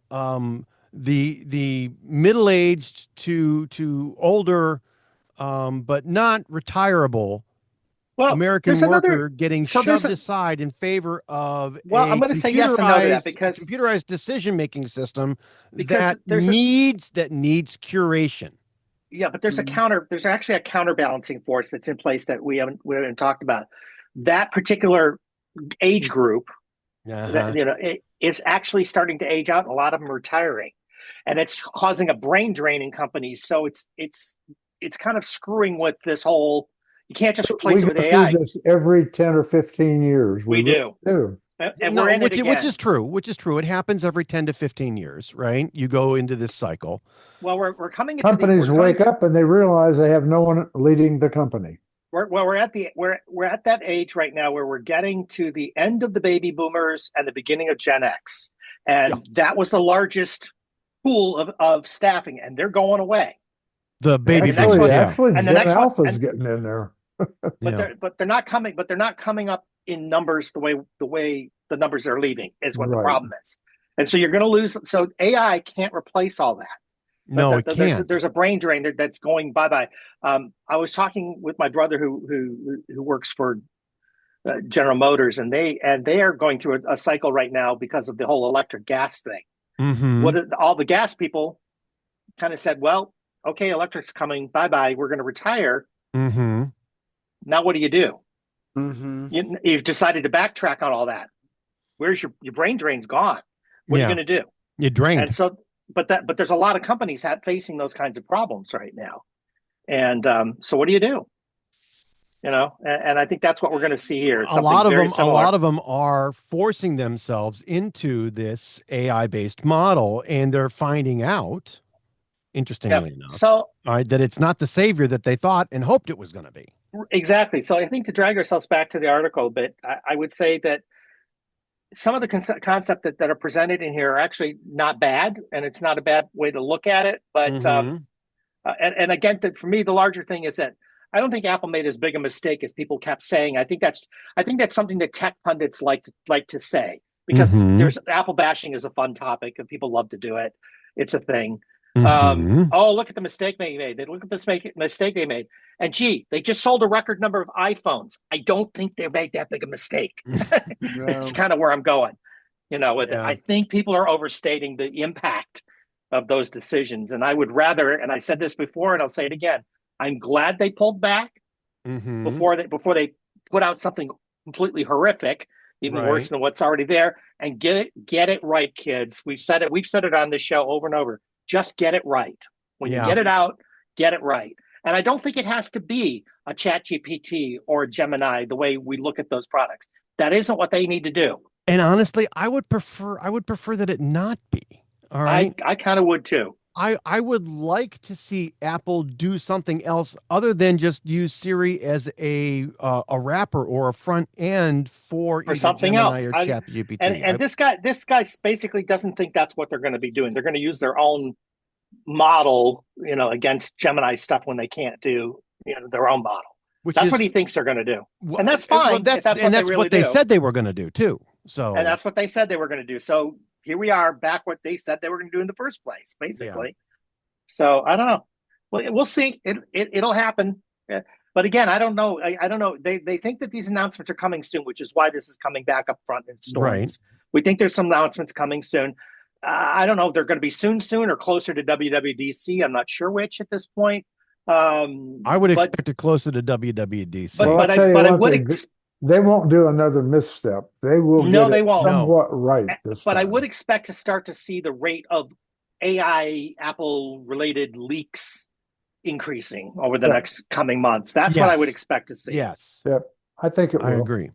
the middle-aged to older, but not retirable Well, American there's another. worker getting So there's shoved a. aside in favor of Well, a I'm going to say yes and no to that because computerized decision-making system because that there's a needs curation. yeah, but there's a counter. There's actually a counterbalancing force that's in place that we haven't talked about. That particular age group, Uh-huh. it is actually starting to age out. And a lot of them are retiring, and it's causing a brain drain in companies. So it's kind of screwing with this whole. You can't just replace We it with go through AI. this every 10 or 15 years. We really do. do. And No, we're in it again. which is true. Which is true. It happens every 10 to 15 years, right? You go into this cycle. Well, we're coming into Companies wake up and they realize they have no one leading the company. we're at that age right now where we're getting to the end of the baby boomers and the beginning of Gen X, and that was the largest pool of staffing, and they're going away. The baby next Actually, one's- actually and the Gen next one- Alpha's and- getting in there. But they're not coming. But they're not coming up in numbers the way the numbers are leaving is what the Right. problem is. And so you're going to lose. So AI can't replace all that. No, it can't. There's a brain drain that's going bye-bye. I was talking with my brother who works for General Motors, and they are going through a cycle right now because of the whole electric gas thing. Mhm. All the gas people kind of said, well, okay, electric's coming, bye-bye, we're going to retire. Mhm. Now what do you do? Mm-hmm. You've decided to backtrack on all that. Where's your brain drain's gone? What are you going to do? You're drained. And so, but there's a lot of companies facing those kinds of problems right now. And so what do you do? And I think that's what we're going to see here. A lot of them are forcing themselves into this AI-based model, and they're finding out, interestingly enough, so that it's not the savior that they thought and hoped it was going to be. Exactly. So I think to drag ourselves back to the article a bit, I would say that some of the concept that are presented in here are actually not bad, and it's not a bad way to look at it. But and again, for me, the larger thing is that I don't think Apple made as big a mistake as people kept saying. I think that's something that tech pundits like to say, because there's Apple bashing is a fun topic and people love to do it. It's a thing. Oh, look at the mistake they made. Look at this mistake they made. And gee, they just sold a record number of iPhones. I don't think they made that big a mistake. It's kind of where I'm going, with it. I think people are overstating the impact of those decisions. And I would rather, and I said this before, and I'll say it again, I'm glad they pulled back before they put out something completely horrific, even worse than what's already there. And get it right, kids. We've said it on this show over and over. Just get it right. When you get it out, get it right. And I don't think it has to be a ChatGPT or a Gemini the way we look at those products. That isn't what they need to do. And honestly, I would prefer that it not be. All right. I kind of would too. I would like to see Apple do something else other than just use Siri as a wrapper or a front end for something Gemini else or ChatGPT. And this guy basically doesn't think that's what they're going to be doing. They're going to use their own model, against Gemini stuff when they can't do, their own model. That's what he thinks they're going to do, and that's fine. Well, that's what they said they were going to do too. So, and that's what they said they were going to do. So here we are, back what they said they were going to do in the first place, basically. Yeah. So I don't know. Well, we'll see. It'll happen. But again, I don't know. I don't know. They think that these announcements are coming soon, which is why this is coming back up front in stories. Right. We think there's some announcements coming soon. I don't know if they're going to be soon or closer to WWDC. I'm not sure which at this point. I would expect it closer to WWDC. But I would. They won't do another misstep. They will they won't. Somewhat right this but time. I would expect to start to see the rate of AI Apple related leaks increasing over the next coming months. That's what I would expect to see. Yes. Yep. I think it will. I agree.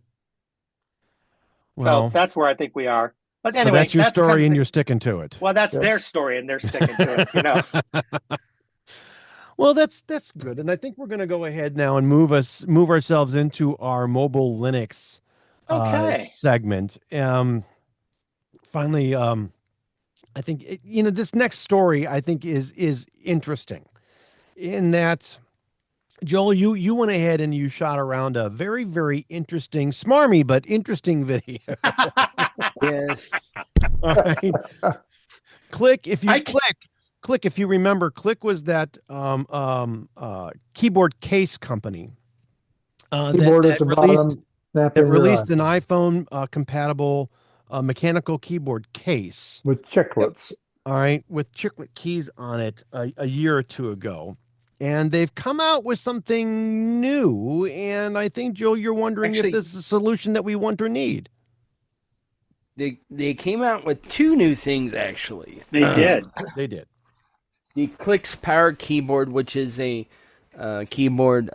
So that's where I think we are. But anyway, so that's your story, and you're sticking to it. Well, that's their story, and they're sticking to it. Well, that's good, and I think we're going to go ahead now and move ourselves into our mobile Linux segment. Finally, I think this next story I think is interesting, in that, Joel, you went ahead and you shot around a very, very interesting, smarmy but interesting video. Yes. All right. Click if you I click if you remember. Click was that keyboard case company Keyboard at that the released bottom, snap in your an iPhone iPhone compatible mechanical keyboard case. with chiclets. All right, with chiclet keys on it a year or two ago. And they've come out with something new. And I think, Joe, you're wondering if Actually- this is a solution that we want or need. They came out with two new things actually. They did. They did. The Clicks Power Keyboard, which is a keyboard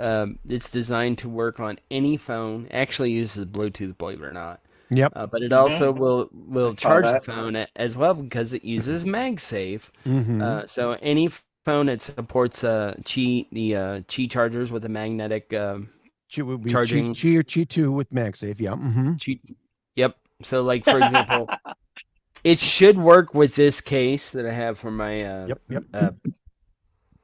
it's designed to work on any phone. Actually uses Bluetooth, believe it or not. Yep. But it also I will saw charge the that. phone as well because it uses MagSafe. Mhm. So any phone that supports Qi chargers with a magnetic Qi would be charging. Qi or Qi 2 with MagSafe. Yeah. Mm-hmm. Yep. So like for example, it should work with this case that I have for my Yep.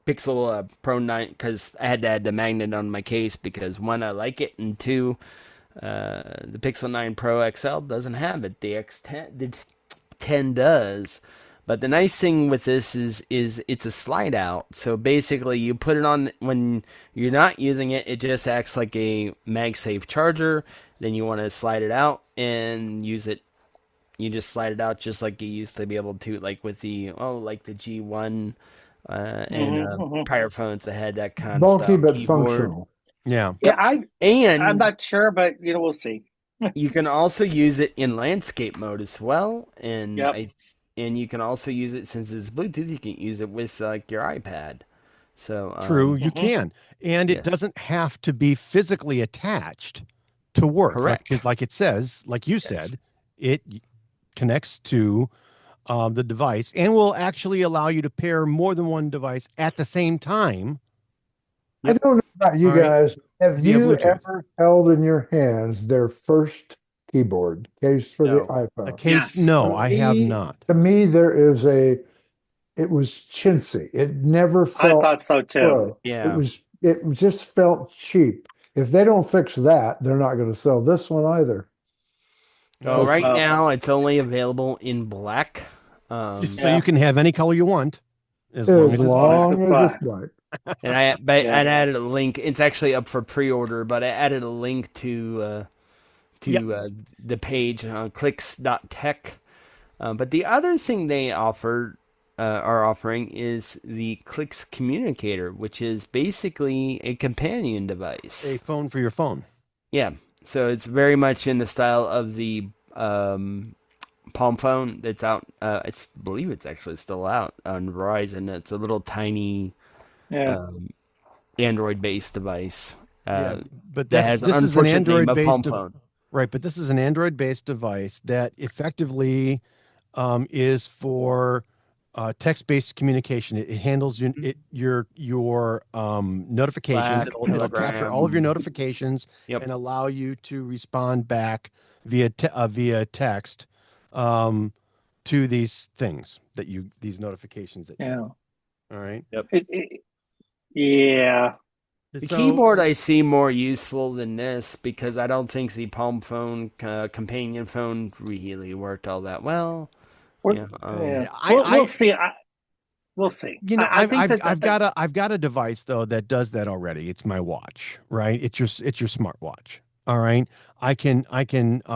Pixel Pro 9 because I had to add the magnet on my case because one, I like it, and two, the Pixel 9 Pro XL doesn't have it. The X10, the 10 does. But the nice thing with this is it's a slide out. So basically, you put it on when you're not using it. It just acts like a MagSafe charger. Then you want to slide it out and use it. You just slide it out just like you used to be able to, like with the G1 and prior phones that had that kind of Bulky style but keyboard. functional. Yeah. Yeah, And I'm not sure, but we'll see. you can also use it in landscape mode as well, and Yep. and you can also use it since it's Bluetooth. You can use it with like your iPad. So True, you Mhm. can. And it Yes. doesn't have to be physically attached to work. Correct. Because like it says, like you said, it connects to the device and will actually allow you to pair more than one device at the same time. I don't know about you All right. guys. Have Via you Bluetooth. ever held in your hands their first keyboard case for the No. A iPhone? case? Yes. No, To I have me- not. To me, it was chintzy. It never I felt thought so too. pro. Yeah. It just felt cheap. If they don't fix that, they're not going to sell this one either. So right Well- now it's only available in black. So Yeah. you can have any color you want as As long as it's black. long It's as black. it's black. And I Yeah. added a link. It's actually up for pre-order, but I added a link to the page clicks.tech. But the other thing they are offering is the Clicks Communicator, which is basically a companion device. A phone for your phone. Yeah, so it's very much in the style of the Palm phone that's out. I believe it's actually still out on Verizon. It's a little tiny Yeah. Android-based device. Yeah, but That has this is an unfortunate name of Palm Android-based phone. right, but this is an Android-based device that effectively is for text-based communication. It handles your notifications. Slack, It'll capture Telegram. all of your notifications Yep. and allow you to respond back via text to these things these notifications that you Yeah. all right. Yeah. The So- keyboard I see more useful than this because I don't think the Palm phone companion phone really worked all that well. We're- Yeah, yeah. I- We'll see. We'll see. You know, I think that I've got a device though that does that already. It's my watch, right? It's your smartwatch. All right. I can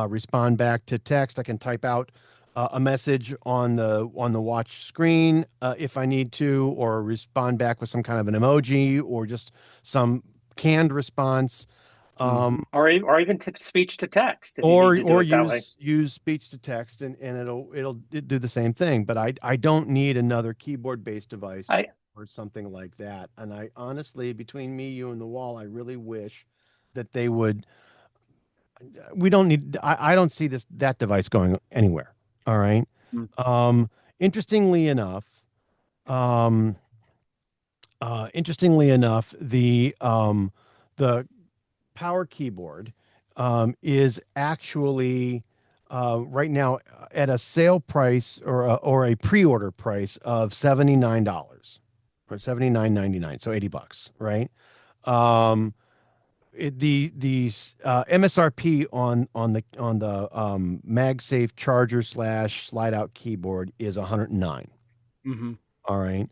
respond back to text. I can type out a message on the watch screen if I need to, or respond back with some kind of an emoji or just some canned response. or even speech to text. If you Or need to do it that way. use speech to text and it'll do the same thing. But I don't need another keyboard based device or something like that. And I honestly, between me, you, and the wall, I really wish that they would. We don't need. I don't see that device going anywhere. All right. Interestingly enough, the power keyboard is actually right now at a sale price or a pre-order price of $79 or $79.99, so $80, right? the MSRP on the MagSafe charger / slide out keyboard is 109. Mm-hmm. All right.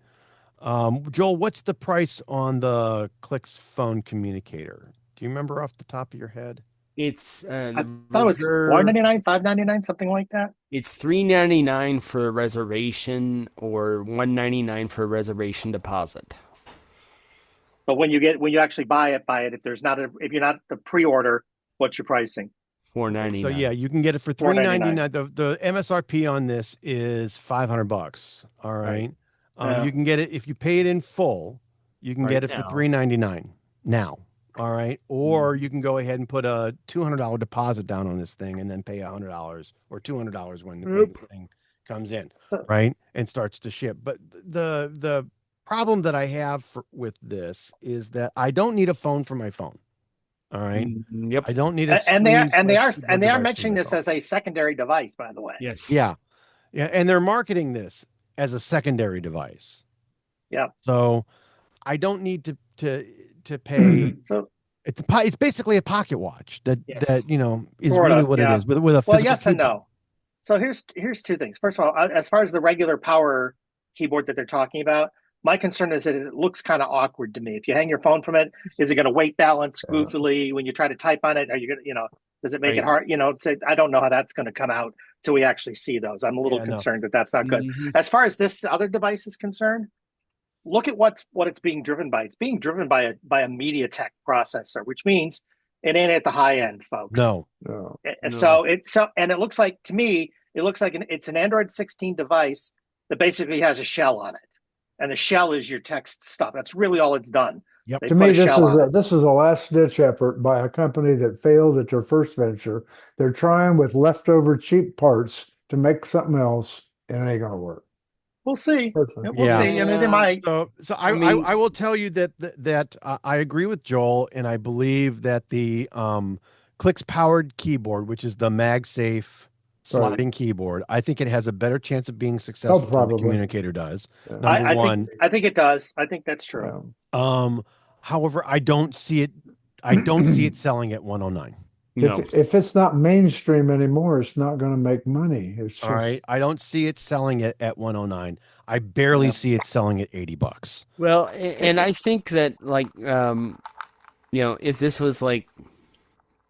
Joel, what's the price on the Clicks phone communicator? Do you remember off the top of your head? It's I the thought it was reserve. $4.99, $5.99, something like that. It's $3.99 for a reservation or $1.99 for a reservation deposit. But when you actually buy it. If you're not the pre-order, what's your pricing? $4.99. So yeah, you can get it for $3.99. The MSRP on this is $500. All right. Yeah. You can get it if you pay it in full. You can Right get it for now. $3.99 now. All right. Or you can go ahead and put a $200 deposit down on this thing and then pay $100 or $200 when the thing comes in, right, and starts to ship. But the problem that I have with this is that I don't need a phone for my phone. All right. Yep. I don't need a And they are device mentioning for my this phone. as a secondary device, by the way. Yes. Yeah. And they're marketing this as a secondary device. Yeah. So I don't need to pay. So It's basically a pocket watch that Yes. that is Sort really of, what yeah. it is with a physical well, yes and keyboard. no. So here's two things. First of all, as far as the regular power keyboard that they're talking about, my concern is that it looks kind of awkward to me. If you hang your phone from it, is it going to weight balance goofily when you try to type on it? Are you going to, does it make it hard? I don't know how that's going to come out till we actually see those. I'm a little concerned that that's not good. As far as this other device is concerned, look at what it's being driven by. It's being driven by a MediaTek processor, which means it ain't at the high end, folks. No. So and it looks like, to me, it's an Android 16 device that basically has a shell on it, and the shell is your text stuff. That's really all it's done. Yep. To me, this is a last-ditch effort by a company that failed at their first venture. They're trying with leftover cheap parts to make something else, and it ain't going to work. We'll see. We'll Yeah. see. They might. So I will tell you that I agree with Joel, and I believe that the Clicks powered keyboard, which is the MagSafe sliding keyboard, I think it has a better chance of being successful than the communicator does. Number one. I think it does. I think that's true. However, I don't see it selling at 109. No. If it's not mainstream anymore, it's not going to make money. It's just... All right. I don't see it selling it at 109. I barely see it selling at $80. Well, and I think that if this was like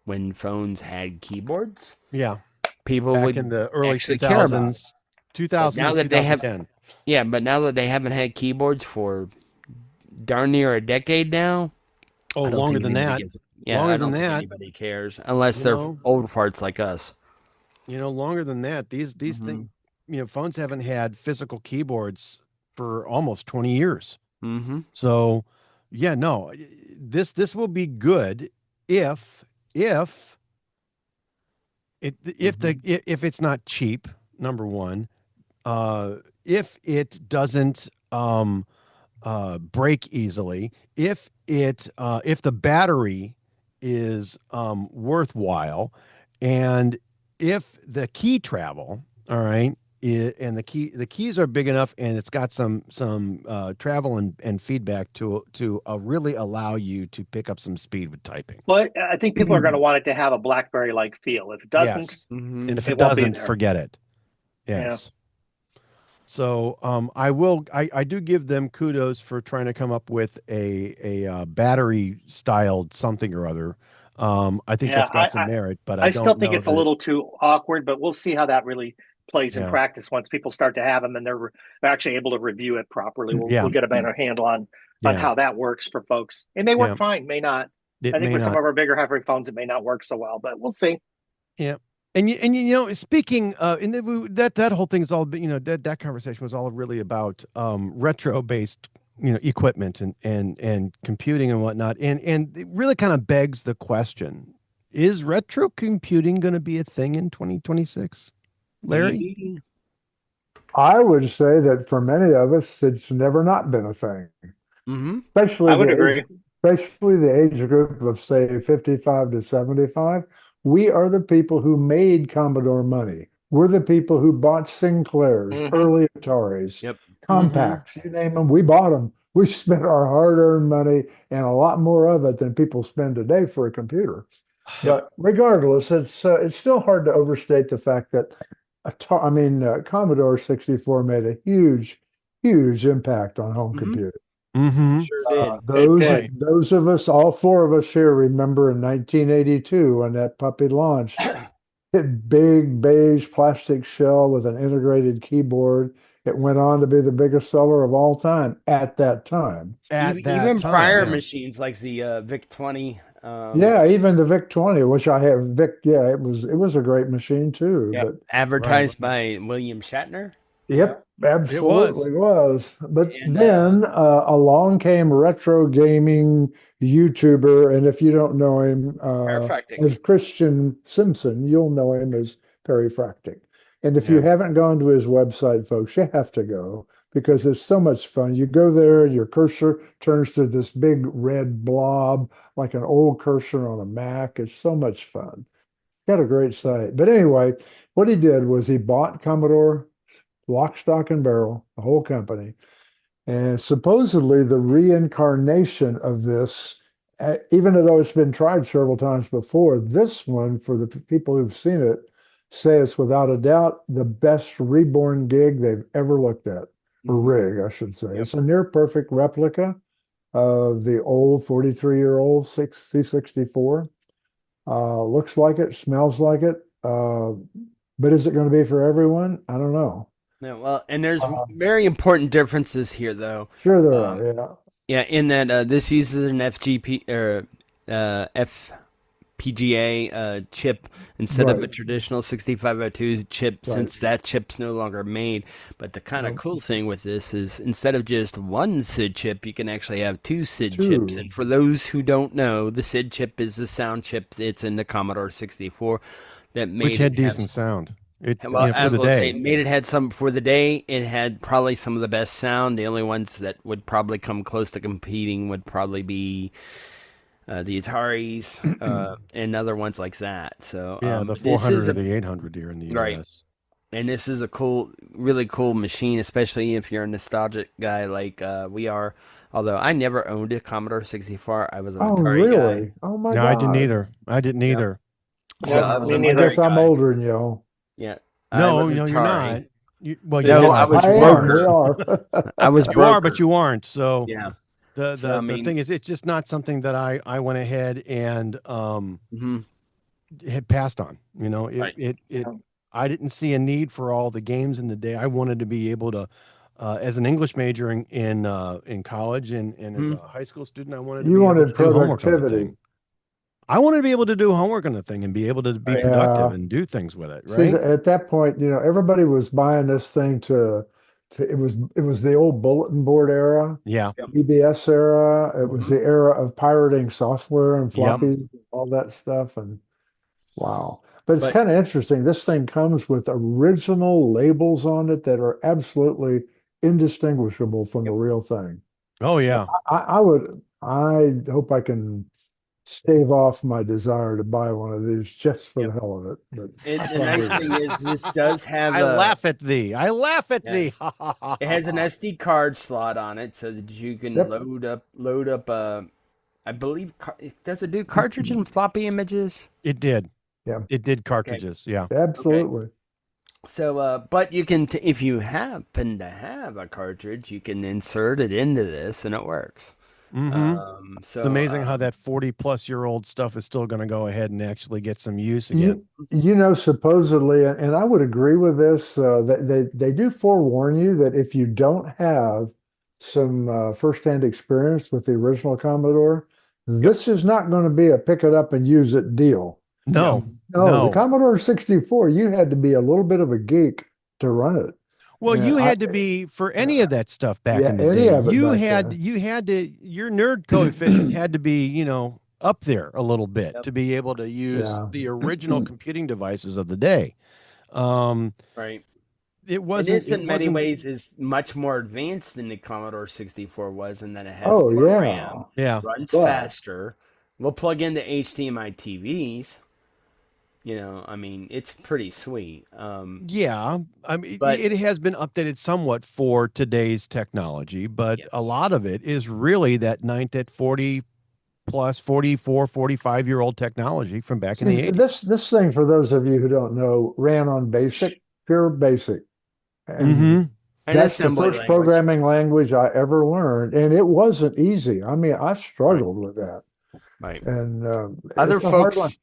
when phones had keyboards, people back would in the early actually care about it. 2000 now to that they 2010. but now that they haven't had keyboards for darn near a decade now. Oh, longer than that. I don't think anybody cares unless they're old farts like us. Longer than that. These things, phones haven't had physical keyboards for almost 20 years. Mm-hmm. So, this will be good if it's not cheap. Number one, if it doesn't break easily, if the battery is worthwhile, and if the key travel, all right, and the keys are big enough, and it's got some travel and feedback to really allow you to pick up some speed with typing. Well, I think people are going to want it to have a BlackBerry-like feel. If it doesn't, yes. And if it doesn't, forget it. Yes. Yeah. So I do give them kudos for trying to come up with a battery styled something or other. I think that's got some merit, but I still think it's a little too awkward, but we'll see how that really plays in practice once people start to have them and they're actually able to review it properly. We'll get a better handle on how that works for folks. It may work fine, may not. I think for some of our bigger, heavier phones, it may not work so well, but we'll see. Yeah. And speaking that whole thing is all, that conversation was all really about retro based equipment and computing and whatnot, and it really kind of begs the question: is retro computing going to be a thing in 2026, Larry? I would say that for many of us, it's never not been a thing. Mm-hmm. Especially I would agree. Especially the age group of say 55 to 75. We are the people who made Commodore money. We're the people who bought Sinclairs, early Ataris. Yep. compacts, you name them, we bought them. We spent our hard-earned money and a lot more of it than people spend today for a computer. But regardless, it's still hard to overstate the fact that Commodore 64 made a huge impact on home computing. Sure did. Those of us, all four of us here, remember in 1982 when that puppy launched. Big beige plastic shell with an integrated keyboard. It went on to be the biggest seller of all time at that time. Even prior machines like the VIC 20. Yeah, even the VIC 20, which I have yeah, it was a great machine too. Yep. But advertised by William Shatner. Yep, absolutely was. But then along came retro gaming YouTuber, and if you don't know him as Christian Simpson, you'll know him as Perifractic. And if you haven't gone to his website, folks, you have to go because it's so much fun. You go there, your cursor turns to this big red blob, like an old cursor on a Mac. It's so much fun. Got a great site. But anyway, what he did was he bought Commodore lock, stock, and barrel, the whole company. And supposedly the reincarnation of this, even though it's been tried several times before, this one, for the people who've seen it, say it's without a doubt the best reborn gig they've ever looked at, or rig, I should say. It's a near perfect replica of the old 43-year-old C64. Looks like it, smells like it. But is it going to be for everyone? I don't know. Yeah, well, and there's very important differences here, though. Sure, there are. Yeah. Yeah, in that this uses an FGP or FPGA chip instead of a traditional 6502 chip, since that chip's no longer made. But the kind of cool thing with this is instead of just one SID chip, you can actually have two SID chips. And for those who don't know, the SID chip is the sound chip that's in the Commodore 64 that made which had decent sound. It made it had some for the day. It had probably some of the best sound. The only ones that would probably come close to competing would probably be the Ataris and other ones like that. So the 400 or the 800 here in the US. Right. And this is a really cool machine, especially if you're a nostalgic guy like we are. Although I never owned a Commodore 64, I was an Atari guy. Oh my God! No, I didn't either. So I guess I'm older than you. Yeah. No, you're not. I was broker. I was broker. You are, but you aren't. So yeah. The thing is, it's just not something that I went ahead and had passed on. You know, I didn't see a need for all the games in the day. I wanted to be able to, as an English major in college and as a high school student, I wanted to be able to do productivity. I wanted to be able to do homework on the thing and be able to be productive and do things with it. Right. See, at that point, everybody was buying this thing it was the old bulletin board era. Yeah. EBS era. It was the era of pirating software and floppies, all that stuff. And wow. But it's kind of interesting. This thing comes with original labels on it that are absolutely indistinguishable from the real thing. Oh yeah. So I hope I can stave off my desire to buy one of these just for the hell of it. But the nice thing is this does have I laugh at thee. It has an SD card slot on it so that you can load up I believe does it do cartridge and floppy images? It did. Yeah. It did cartridges. Yeah. Absolutely. Okay. So but you can if you happen to have a cartridge, you can insert it into this and it works. So it's amazing how that 40-plus-year-old stuff is still going to go ahead and actually get some use again. Supposedly, and I would agree with this, they do forewarn you that if you don't have some firsthand experience with the original Commodore, this is not going to be a pick it up and use it deal. No. The Commodore 64, you had to be a little bit of a geek to run it. Well, you had to be for any of that stuff back in the day. You had to your nerd coefficient had to be, up there a little bit to be able to use the original computing devices of the day. Right. It wasn't. This in many ways is much more advanced than the Commodore 64 was, in that it has more RAM, runs faster. We'll plug into HDMI TVs. I mean, it's pretty sweet. Yeah, I mean, But it has been updated somewhat for today's technology, but a yes, lot of it is really that 40 plus 44, 45-year-old technology from back in See, the 80s. this thing, for those of you who don't know, ran on BASIC, pure BASIC. And Mm-hmm. an that's the assembly first language, programming language I ever learned. And it wasn't easy. I mean, I right? struggled with that. Right. And Other it's a hard one. folks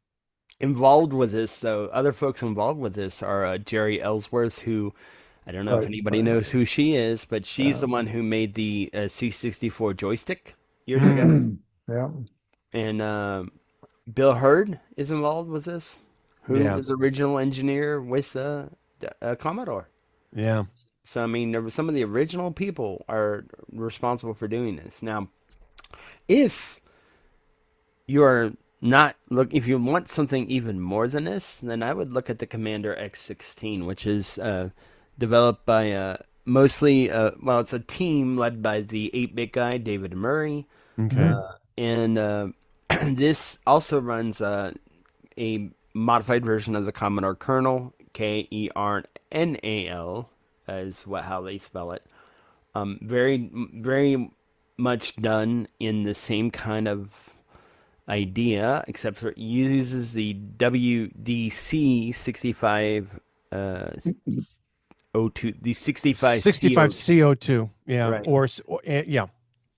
involved with this, though, other folks involved with this are Jerry Ellsworth, who I don't know if Right, anybody right. knows who she is, but she's Yeah. the one who made the C64 joystick years ago. Yeah. And Bill Hurd is involved with this, who Yeah. was the original engineer with Commodore. Yeah. So, I mean, there were some of the original people are responsible for doing this. Now, if you're not if you want something even more than this, then I would look at the Commander X16, which is developed by mostly, well, it's a team led by the 8-bit guy, David Murray. Okay. And this also runs a modified version of the Commodore kernel, KERNAL, is how they spell it. Very, very much done in the same kind of idea, except for it uses the WDC 65 O2, the 65 65 CO2, CO2. Yeah. right? Yeah.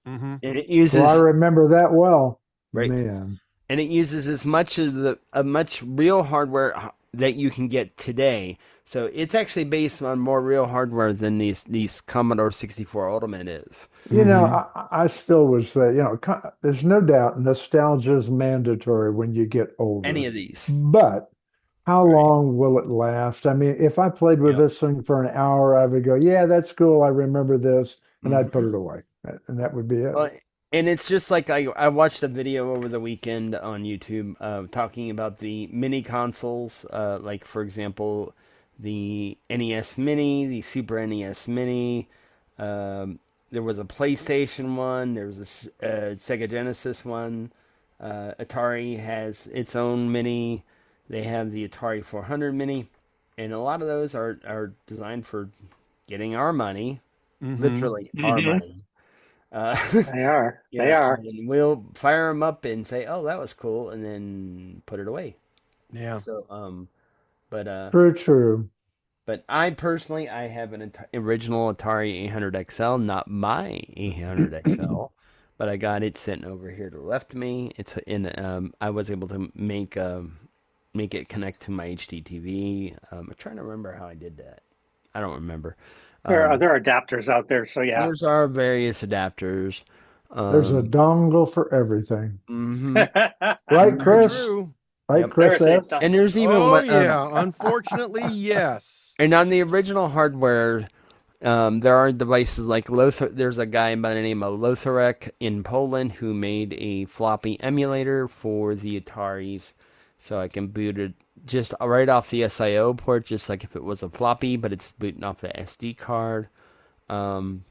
Mm-hmm. And it Well, I uses remember that well. right, Man. and it uses as much of a much real hardware that you can get today. So it's actually based on more real hardware than these Commodore 64 Ultimate is. You know, Mm-hmm. I still would say, there's no doubt nostalgia is mandatory when you get Any older. of these, But how right? long will it last? I mean, if I played with Yep. this thing for an hour, I would go, yeah, that's cool. I remember this, and I'd put Mhm. it away. And that would be it. Well, and it's just like I watched a video over the weekend on YouTube talking about the mini consoles, like for example, the NES Mini, the Super NES Mini. There was a PlayStation one. There was a Sega Genesis one. Atari has its own mini. They have the Atari 400 Mini, and a lot of those are designed for getting our money, Mm-hmm. literally our Hmm. money. Uh, They are. They are. and we'll fire them up and say, "Oh, that was cool," and then put it away. Yeah. So, but True, true. but I personally, I have an original Atari 800 XL, not my 800 XL, but I got it sitting over here to the left of me. It's in. I was able to make it connect to my HD TV. I'm trying to remember how I did that. I don't remember. There are adapters out there, so yeah. There's our various adapters. There's a Um, dongle for everything. mhm. Right, Very Chris? true. Right, Yep. Chris There is a S? And there's even Oh what yeah. Unfortunately, yes. and on the original hardware, there are devices like Lothar. There's a guy by the name of Lotharek in Poland who made a floppy emulator for the Ataris, so I can boot it just right off the SIO port, just like if it was a floppy, but it's booting off the SD card. Um,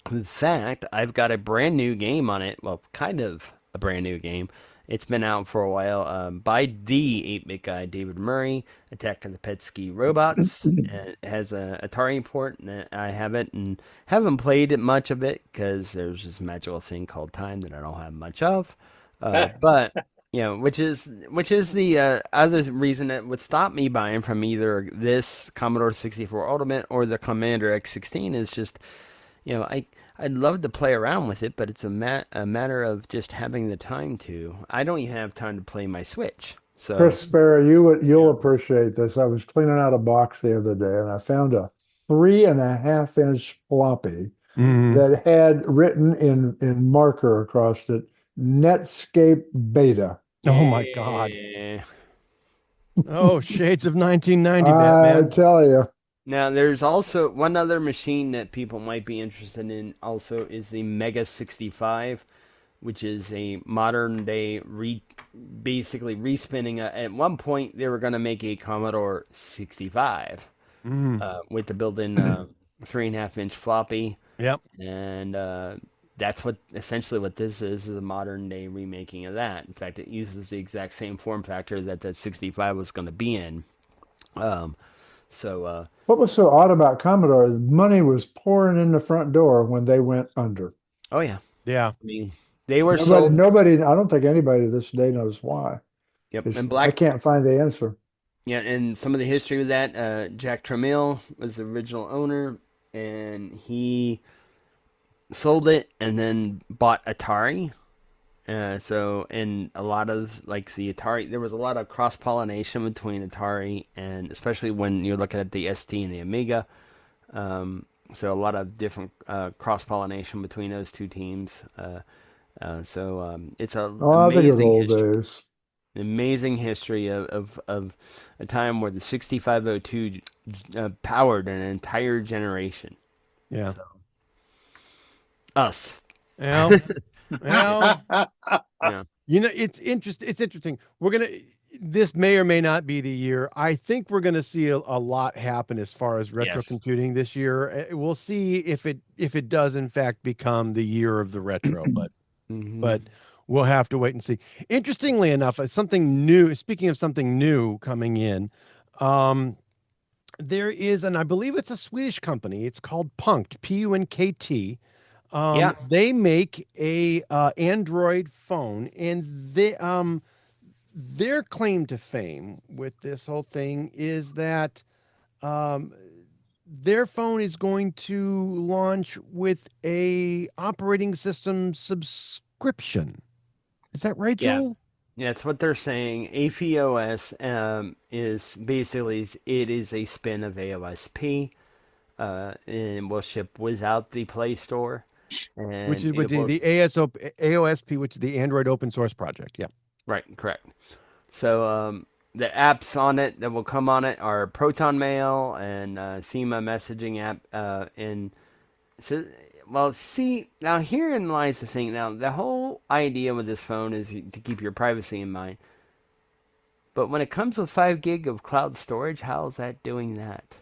in fact, I've got a brand new game on it. Well, kind of a brand new game. It's been out for a while by the 8-bit guy, David Murray, Attack of the Petsky Robots. It has a Atari port, and I have it, and haven't played it much of it because there's this magical thing called time that I don't have much of. But which is the other reason that would stop me buying from either this Commodore 64 Ultimate or the Commander X16 is just, I'd love to play around with it, but it's a matter of just having the time to. I don't even have time to play my Switch. So, Chris Spera, you'll appreciate this. I was cleaning out a box the other day and I found a 3.5-inch floppy Mm. that had written in marker across it, Netscape Beta. Oh my God. yeah. Oh, shades of 1990, I Batman. tell you. Now, there's also one other machine that people might be interested in. Also, is the Mega 65, which is a modern day basically respinning. At one point, they were going to make a Commodore 65 Mm. with the built-in 3.5-inch floppy. Yep. And that's what essentially what this is a modern day remaking of that. In fact, it uses the exact same form factor that that 65 was going to be in. Um, so What was so odd about Commodore? Money was pouring in the front door when they went under. oh yeah, Yeah. I mean they were Nobody, sold. nobody, I don't think anybody to this day knows why. Yep, and I Black. can't find the answer. Yeah, and some of the history with that, Jack Tramiel was the original owner, and he sold it and then bought Atari. And a lot of like the Atari, there was a lot of cross pollination between Atari and especially when you're looking at the ST and the Amiga. So a lot of different cross pollination between those two teams. It's a Oh, I think of the amazing old history, days. amazing history of a time where the 6502 powered an entire generation. Yeah. So, us. Well, well, Yeah. it's interesting. It's interesting. This may or may not be the year. I think we're gonna see a lot happen as far as retro Yes. computing this year. We'll see if it does in fact become the year of the retro, but we'll have to wait and see. Interestingly enough, something new. Speaking of something new coming in, there is, and I believe it's a Swedish company. It's called Punkt, Punkt. Yeah. They make a Android phone, and their claim to fame with this whole thing is that um, their phone is going to launch with a operating system subscription. Is that right, Yeah. Joel? Yeah, it's what they're saying. AFOS is basically it is a spin of AOSP, and will ship without the Play Store, Which and is with it will the AOSP, which is the Android open source project. Yeah. right, correct. So the apps on it that will come on it are Proton Mail and Thema messaging app, and so well, see now herein lies the thing. Now the whole idea with this phone is to keep your privacy in mind. But when it comes with 5 gig of cloud storage, how is that doing that?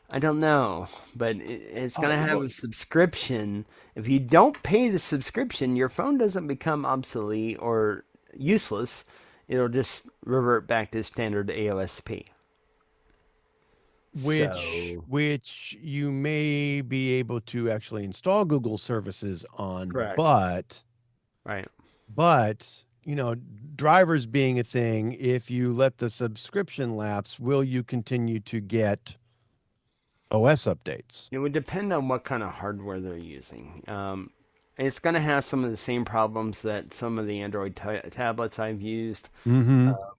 I don't know, but it's going to have a subscription. If you don't pay the subscription, your phone doesn't become obsolete or useless. It'll just revert back to standard AOSP. Which you may be able to actually install Google services on, Correct. but drivers being a thing, if you let the subscription lapse, will you continue to get OS updates? It would depend on what kind of hardware they're using. It's going to have some of the same problems that some of the Android tablets I've used,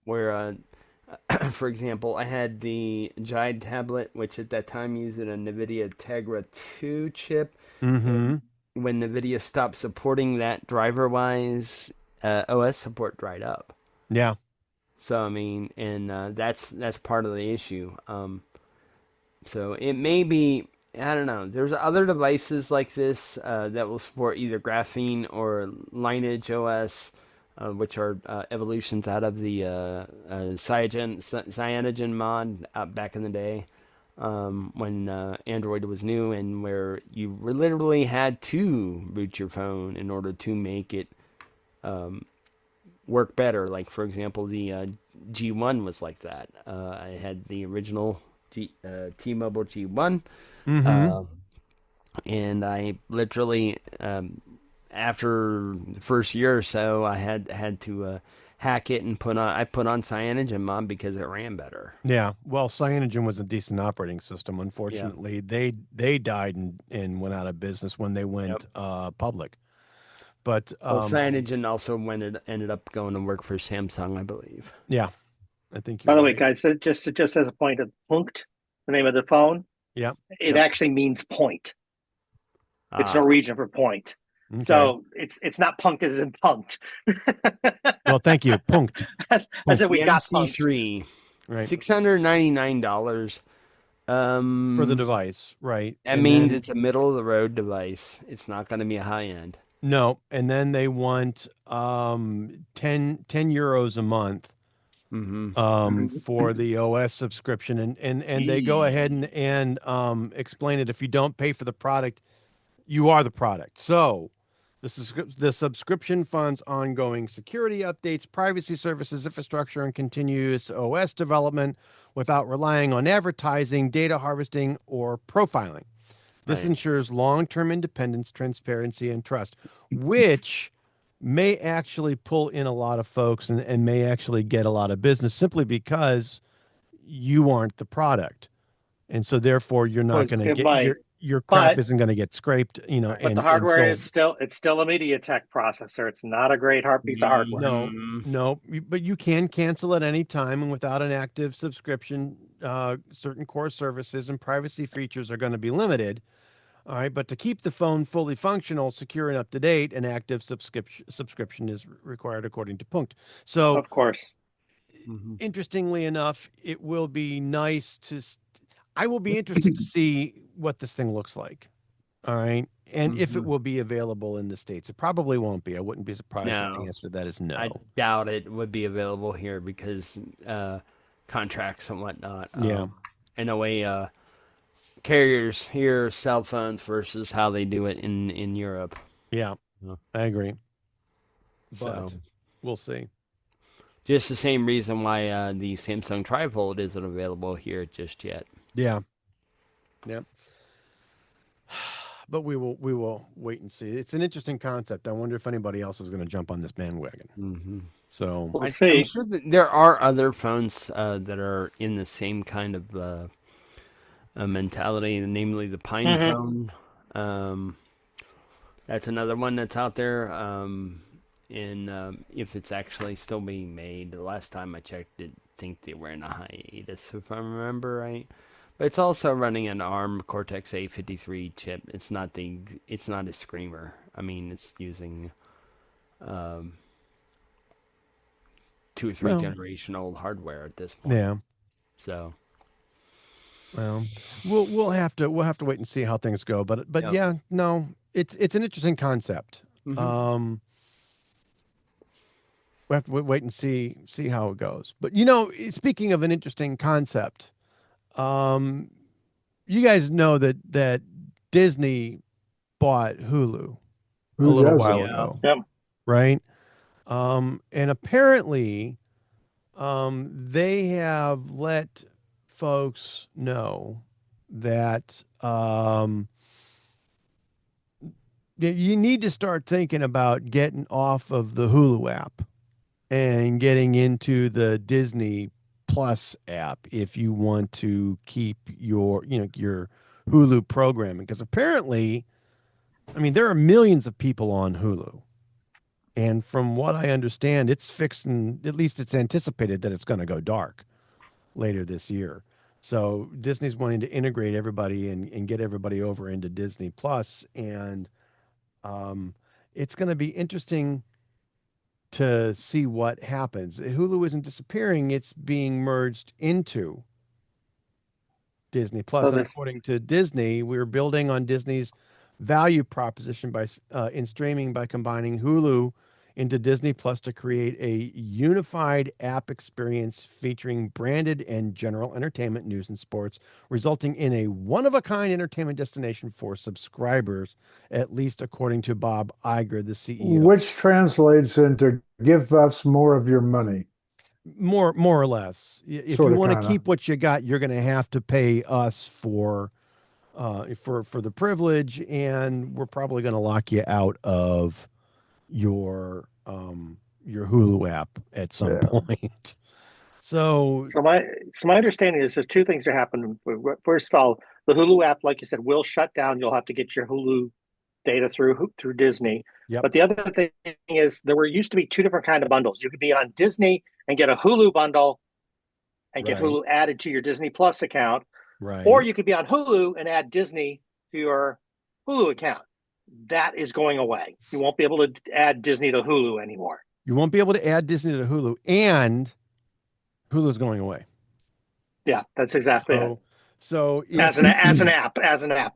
where, for example, I had the Jide tablet, which at that time used a NVIDIA Tegra 2 chip. When NVIDIA stopped supporting that driver-wise, OS support dried up. Yeah. So, I mean, and that's part of the issue. So it may be, I don't know. There's other devices like this that will support either Graphene or Lineage OS, which are evolutions out of the Cyanogen mod back in the day when Android was new, and where you literally had to boot your phone in order to make it work better. Like, for example, the G1 was like that. I had the original T-Mobile G1. And I literally, after the first year or so, I had to hack it and put on Cyanogen mod because it ran better. Yeah. Well, Cyanogen was a decent operating system. Unfortunately, they died and went out of business when they went public. But Cyanogen also ended up going to work for Samsung, I believe. Yeah, I think. By the way, guys, so just as a point of Punkt, the name of the phone, it actually means point. It's Norwegian for point. Okay. So it's not punked as in punked. Well, thank you. Punkt. I said we got MC3, right? $699 for the device, right? That means it's a middle of the road device. It's not going to be a high end. No, and then they want 10 euros a month for the OS subscription, and they go ahead and explain it. If you don't pay for the product, You are the product. So the subscription funds ongoing security updates, privacy services, infrastructure, and continuous OS development without relying on advertising, data harvesting, or profiling. This ensures long-term independence, transparency, and trust, which may actually pull in a lot of folks and may actually get a lot of business simply because you aren't the product. And so therefore you're not going to It get might, your crap but isn't going to get scraped, but the and hardware sold. is it's still a MediaTek processor. It's not a great piece of hardware. No, but you can cancel at any time, and without an active subscription, certain core services and privacy features are going to be limited. All right, but to keep the phone fully functional, secure, and up to date, an active subscription is required according to Punkt. So, Of course. interestingly enough, it will be nice I will be interested to see what this thing looks like. All right, and if it will be available in the States. It probably won't be. I wouldn't be surprised if the answer to that is no. I doubt it would be available here because contracts and whatnot. Yeah. In a way, carriers here cell phones versus how they do it in Europe. Yeah, I agree. So But we'll see. just the same reason why the Samsung Trifold isn't available here just yet. Yeah. Yep. But we will wait and see. It's an interesting concept. I wonder if anybody else is going to jump on this bandwagon. So We'll see. I'm sure that there are other phones that are in the same kind of mentality, namely the Pine phone. That's another one that's out there. And if it's actually still being made, the last time I checked, I think they were in a hiatus, if I remember right. But it's also running an ARM Cortex A53 chip. It's not a screamer. I mean, it's using 2 or 3 generation old hardware at this point. Yeah. So, well, we'll have to wait and see how things go. But yeah, no, it's an interesting concept. We have to wait and see how it goes. But speaking of an interesting concept, you guys know that Disney bought Hulu a little while ago, right? And apparently, they have let folks know that you need to start thinking about getting off of the Hulu app and getting into the Disney Plus app if you want to keep your Hulu programming, because apparently, I mean, there are millions of people on Hulu, and from what I understand, it's fixing, at least it's anticipated that it's going to go dark later this year. So Disney's wanting to integrate everybody and get everybody over into Disney Plus, and it's going to be interesting to see what happens. Hulu isn't disappearing, it's being merged into Disney Plus. And according to Disney, we're building on Disney's value proposition in streaming by combining Hulu into Disney Plus to create a unified app experience featuring branded and general entertainment, news, and sports, resulting in a one-of-a-kind entertainment destination for subscribers, at least according to Bob Iger, the CEO. Which translates into give us more of your money. More or less. If you want to keep what you got, you're going to have to pay us for the privilege, and we're probably going to lock you out of your Hulu app at some point. So my understanding is there's 2 things that happen. First of all, the Hulu app, like you said, will shut down. You'll have to get your Hulu data through Disney. Yep. But the other thing is there used to be 2 different kind of bundles. You could be on Disney and get a Hulu bundle and get Hulu added to your Disney Plus account. Right. Or you could be on Hulu and add Disney to your Hulu account. That is going away. You won't be able to add Disney to Hulu anymore. You won't be able to add Disney to Hulu, and Hulu's going away. Yeah, that's exactly it. So as an app,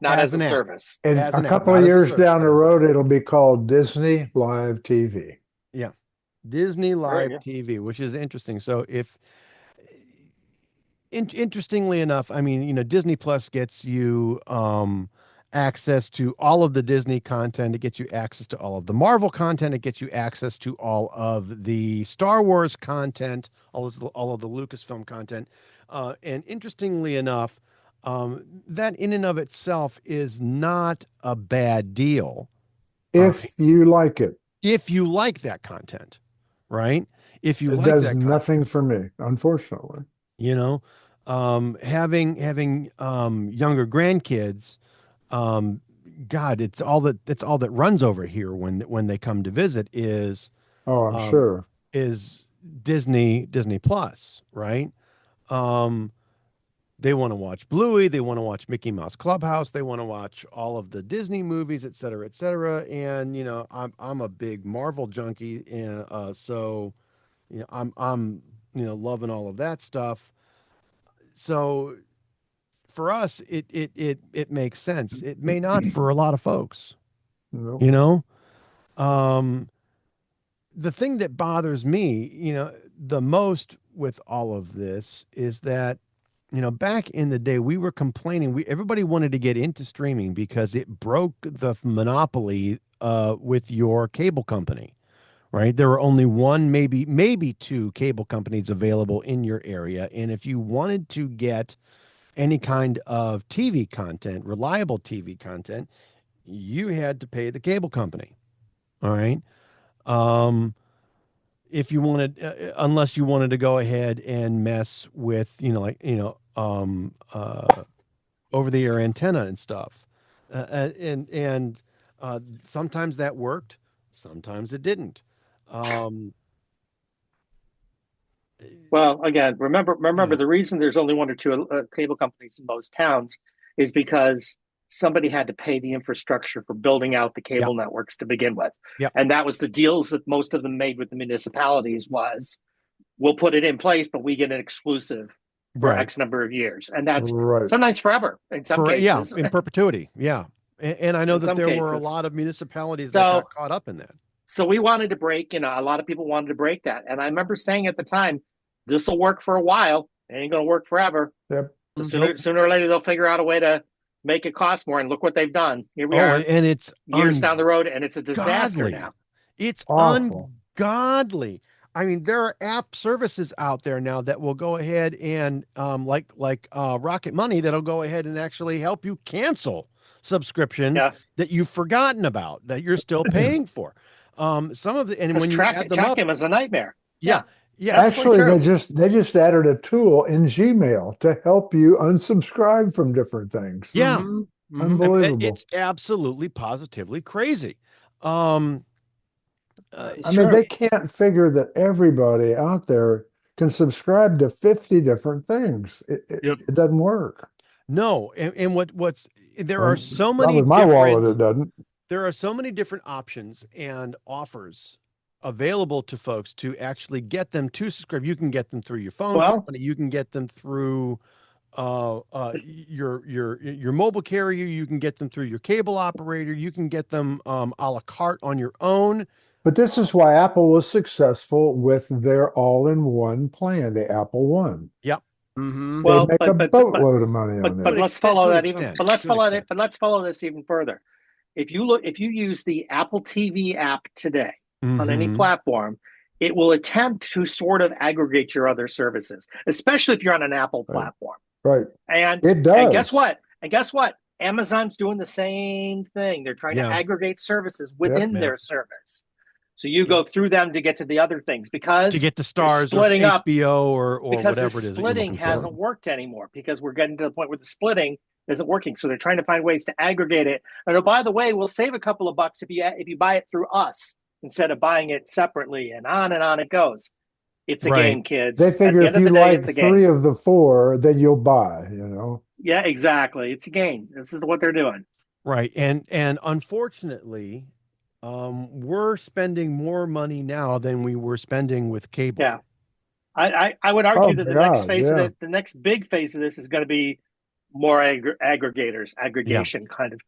not as a service. And a couple of years down the road, it'll be called Disney Live TV. Yeah, Disney Live TV, which is interesting. So interestingly enough, I mean, Disney Plus gets you access to all of the Disney content. It gets you access to all of the Marvel content. It gets you access to all of the Star Wars content, all of the Lucasfilm content. And interestingly enough, that in and of itself is not a bad deal. If you like it. If you like that content, right? If you it like does that nothing for me, unfortunately. Having younger grandkids, God, it's all that runs over here when they come to visit is I'm sure is Disney Plus, right? They want to watch Bluey, they want to watch Mickey Mouse Clubhouse, they want to watch all of the Disney movies, et cetera, et cetera. And I'm a big Marvel junkie, and so I'm loving all of that stuff. So for us, it makes sense. It may not for a lot of folks. Nope. The thing that bothers me, the most with all of this is that, back in the day, we were complaining. Everybody wanted to get into streaming because it broke the monopoly with your cable company, right? There were only one, maybe two cable companies available in your area, and if you wanted to get any kind of TV content, reliable TV content, you had to pay the cable company. All right. If you wanted, unless you wanted to go ahead and mess with, over the air antenna and stuff. And sometimes that worked, sometimes it didn't. Well, again, remember the reason there's only one or two cable companies in most towns is because somebody had to pay the infrastructure for building out the cable networks to begin with. Yep. And that was the deals that most of them made with the municipalities was, we'll put it in place, but we get an exclusive for X number of years. And that's sometimes forever in some cases. Yeah, in perpetuity. Yeah. And I know that there were a lot of municipalities that got caught up in that. So we wanted to break, a lot of people wanted to break that. And I remember saying at the time, this will work for a while. It ain't going to work forever. Yep. Sooner or later, they'll figure out a way to make it cost more. And look what they've done. Here we are. And it's years down the road, and it's a disaster now. It's awful. Ungodly. I mean, there are app services out there now that will go ahead and like Rocket Money, that'll go ahead and actually help you cancel subscriptions that you've forgotten about that you're still paying for. Some of the and when you add them up, tracking is a nightmare. Yeah. Actually, they just added a tool in Gmail to help you unsubscribe from different things. Yeah. Unbelievable. It's absolutely positively crazy. I mean, they can't figure that everybody out there can subscribe to 50 different things. It doesn't work. No, and what's there are so many with my wallet, it doesn't. There are so many different options and offers available to folks to actually get them to subscribe. You can get them through your phone company. You can get them through your mobile carrier. You can get them through your cable operator. You can get them a la carte on your own. But this is why Apple was successful with their all-in-one plan, the Apple One. Yep. Mm-hmm. Well, they make a boatload of money on that. But let's follow that even. But let's follow it. But let's follow this even further. If you use the Apple TV app today on any platform, it will attempt to sort of aggregate your other services, especially if you're on an Apple platform. Right. And it does. And guess what? Amazon's doing the same thing. They're trying to aggregate services within their service. So you go through them to get to the other things because to get the stars or HBO or whatever it is. Splitting hasn't worked anymore because we're getting to the point where the splitting isn't working. So they're trying to find ways to aggregate it. And oh, by the way, we'll save a couple of bucks if you buy it through us instead of buying it separately, and on it goes. It's a game, kids. They figure if you like 3 of the 4, then you'll buy, Yeah, exactly. It's a game. This is what they're doing. Right. And unfortunately, we're spending more money now than we were spending with cable. Yeah. I would argue that the next big phase of this is going to be more aggregation kind of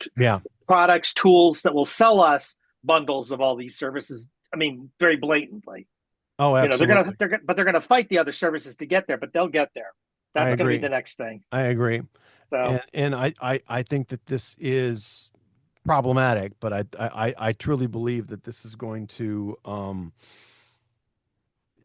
products, tools that will sell us bundles of all these services. I mean, very blatantly. Oh, absolutely. They're gonna fight the other services to get there, but they'll get there. That's going to be the next thing. I agree. So, and I think that this is problematic, but I truly believe that this is going to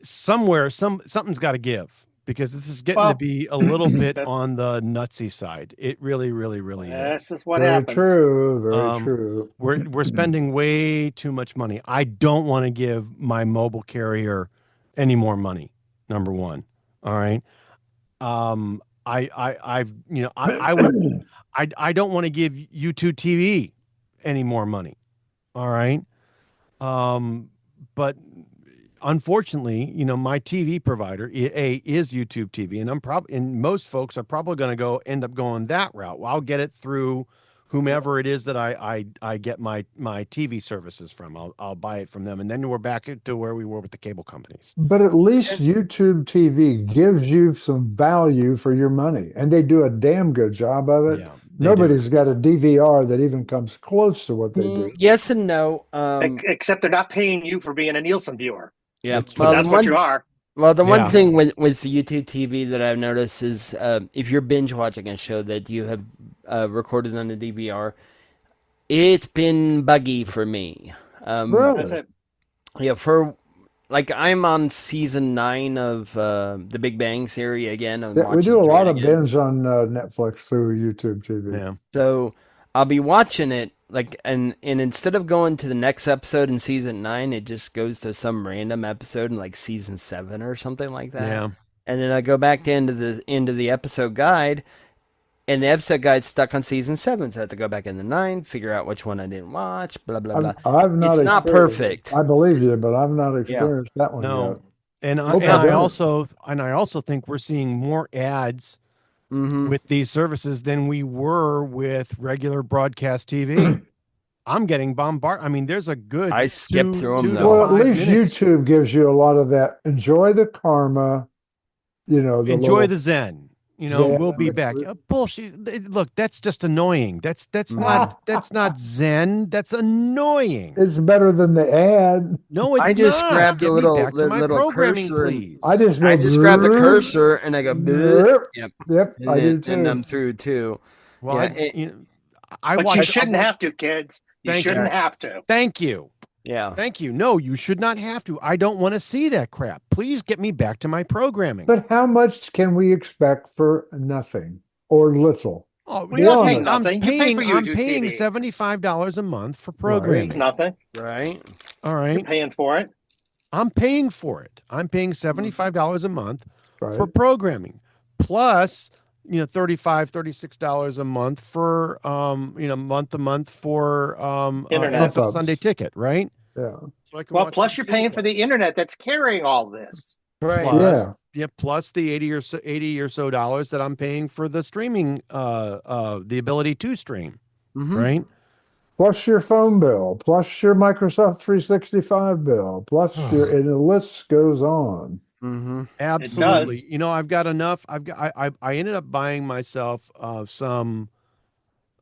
something's got to give, because this is getting to well, be a little bit that's on the nutsy side. It really is. this is what Very happens. true. Very Um, true. we're spending way too much money. I don't want to give my mobile carrier any more money. Number one. All right. I've I would I don't want to give YouTube TV any more money. All right. But unfortunately, my TV provider is YouTube TV, and most folks are probably going to end up going that route. Well, I'll get it through whomever it is that I get my TV services from. I'll buy it from them, and then we're back to where we were with the cable companies. But at least YouTube TV gives you some value for your money, and they do a damn good job of it. Yeah, they Nobody's do. got a DVR that even comes close to what they do. Yes and no. Except they're not paying you for being a Nielsen viewer. Yeah, That's But true. that's what you are. Well, the Yeah. one thing with YouTube TV that I've noticed is if you're binge watching a show that you have recorded on the DVR, it's been buggy for me. Really? That's it. Yeah, I'm on season 9 of The Big Bang Theory again. I'm Yeah, we watching do a through lot it of again. binge on Netflix through YouTube TV. Yeah. So I'll be watching it and instead of going to the next episode in season 9, it just goes to some random episode in like season 7 or something like that. Yeah. And then I go back to into the episode guide, and the episode guide's stuck on season 7, so I have to go back into 9, figure out which one I didn't watch, blah blah blah. I've not It's not experienced it. perfect. I believe you, but I've not experienced that one No. yet. And Okay, I good. also think we're seeing more ads Mm-hmm. with these services than we were with regular broadcast TV. I'm getting bombarded. I mean, there's a good I skip through 'em, 2 to though. Well, at 5 least minutes. YouTube gives you a lot of that. Enjoy the karma, the Enjoy little the Zen. Zen We'll be and back. the- Bullshit. Look, that's just annoying. That's Mhm. that's not Zen. That's annoying. It's better than the ad. No, it's I just not. grabbed Get the me little- back to the my little programming, cursor and- please. I just I just grab the brrr, cursor and I go, brrr. yep, Yep, and I do then and too. I'm through too. Well, Yeah, I But watch. you shouldn't have to, kids. You Thank you. shouldn't have to. Thank you. Yeah. Thank you. No, you should not have to. I don't want to see that crap. Please get me back to my programming. But how much can we expect for nothing or little? Oh, Well, you're not Yeah. paying nothing. You pay for I'm YouTube paying TV. $75 a month for It's programming. nothing. Right. All You're right. paying for it. I'm paying for it. I'm paying $75 a month Right? for programming, plus $36 a month for month to month for Internet. NFL Sunday Ticket, right? Yeah. So I can Well, watch plus it you're on paying cable. for the internet that's carrying all this. Right. Plus, Yeah. plus the 80 or so dollars that I'm paying for the streaming, the ability to stream, Mhm. right? Plus your phone bill, plus your Microsoft 365 bill, plus and the list goes on. Mhm. Absolutely. I've got enough. I ended up buying myself some.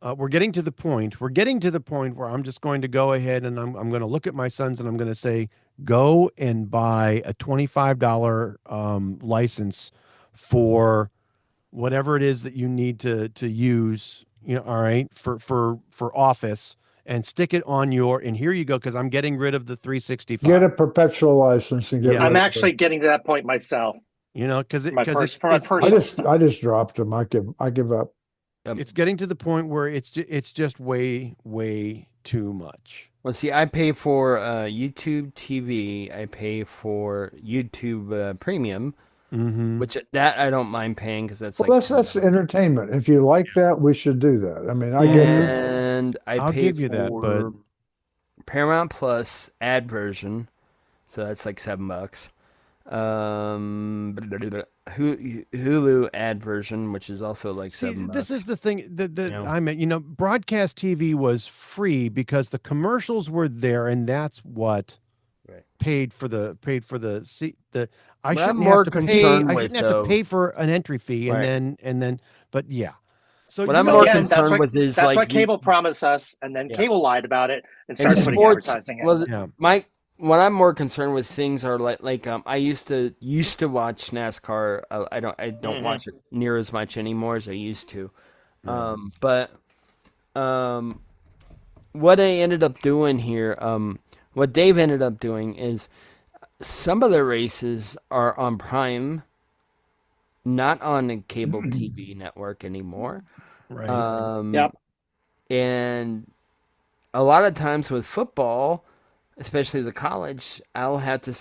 We're getting to the point where I'm just going to go ahead and I'm going to look at my sons and I'm going to say, go and buy a $25 license for whatever it is that you need to use. All right, for Office, and stick it on and here you go, because I'm getting rid of the 365. Get a perpetual license and get Yeah. rid I'm of actually it. getting to that point myself. Because For my it's personal. I just dropped them. I give up. it's getting to the point where it's just way too much. Well, see, I pay for YouTube TV. I pay for YouTube Premium, Mm-hmm. which that I don't mind paying because that's Well, like that's $10. entertainment. If you like that, we should do that. I mean, I get that. And I'll I pay give you that, but- for Paramount Plus ad version, so that's like $7. Hulu ad version, which is also like See, $7. this is the thing that Yeah. I mean, broadcast TV was free because the commercials were there, and that's what Right. paid for the seat. I What I'm shouldn't more have to pay. concerned I with, shouldn't have though- to pay for an entry fee, Right. and then. But yeah. So What I'm But more again, concerned what, with is that's like what cable promised us, and then Yeah. cable lied about it and and started putting sports. advertising in. Well, Yeah. what I'm more concerned with things are like I used to watch NASCAR. I don't Mhm. watch it near as much anymore as I used to. But what I ended up doing here, what Dave ended up doing is some of the races are on Prime, not on a cable TV network anymore. Right. Yep. And a lot of times with football, especially the college, I'll have to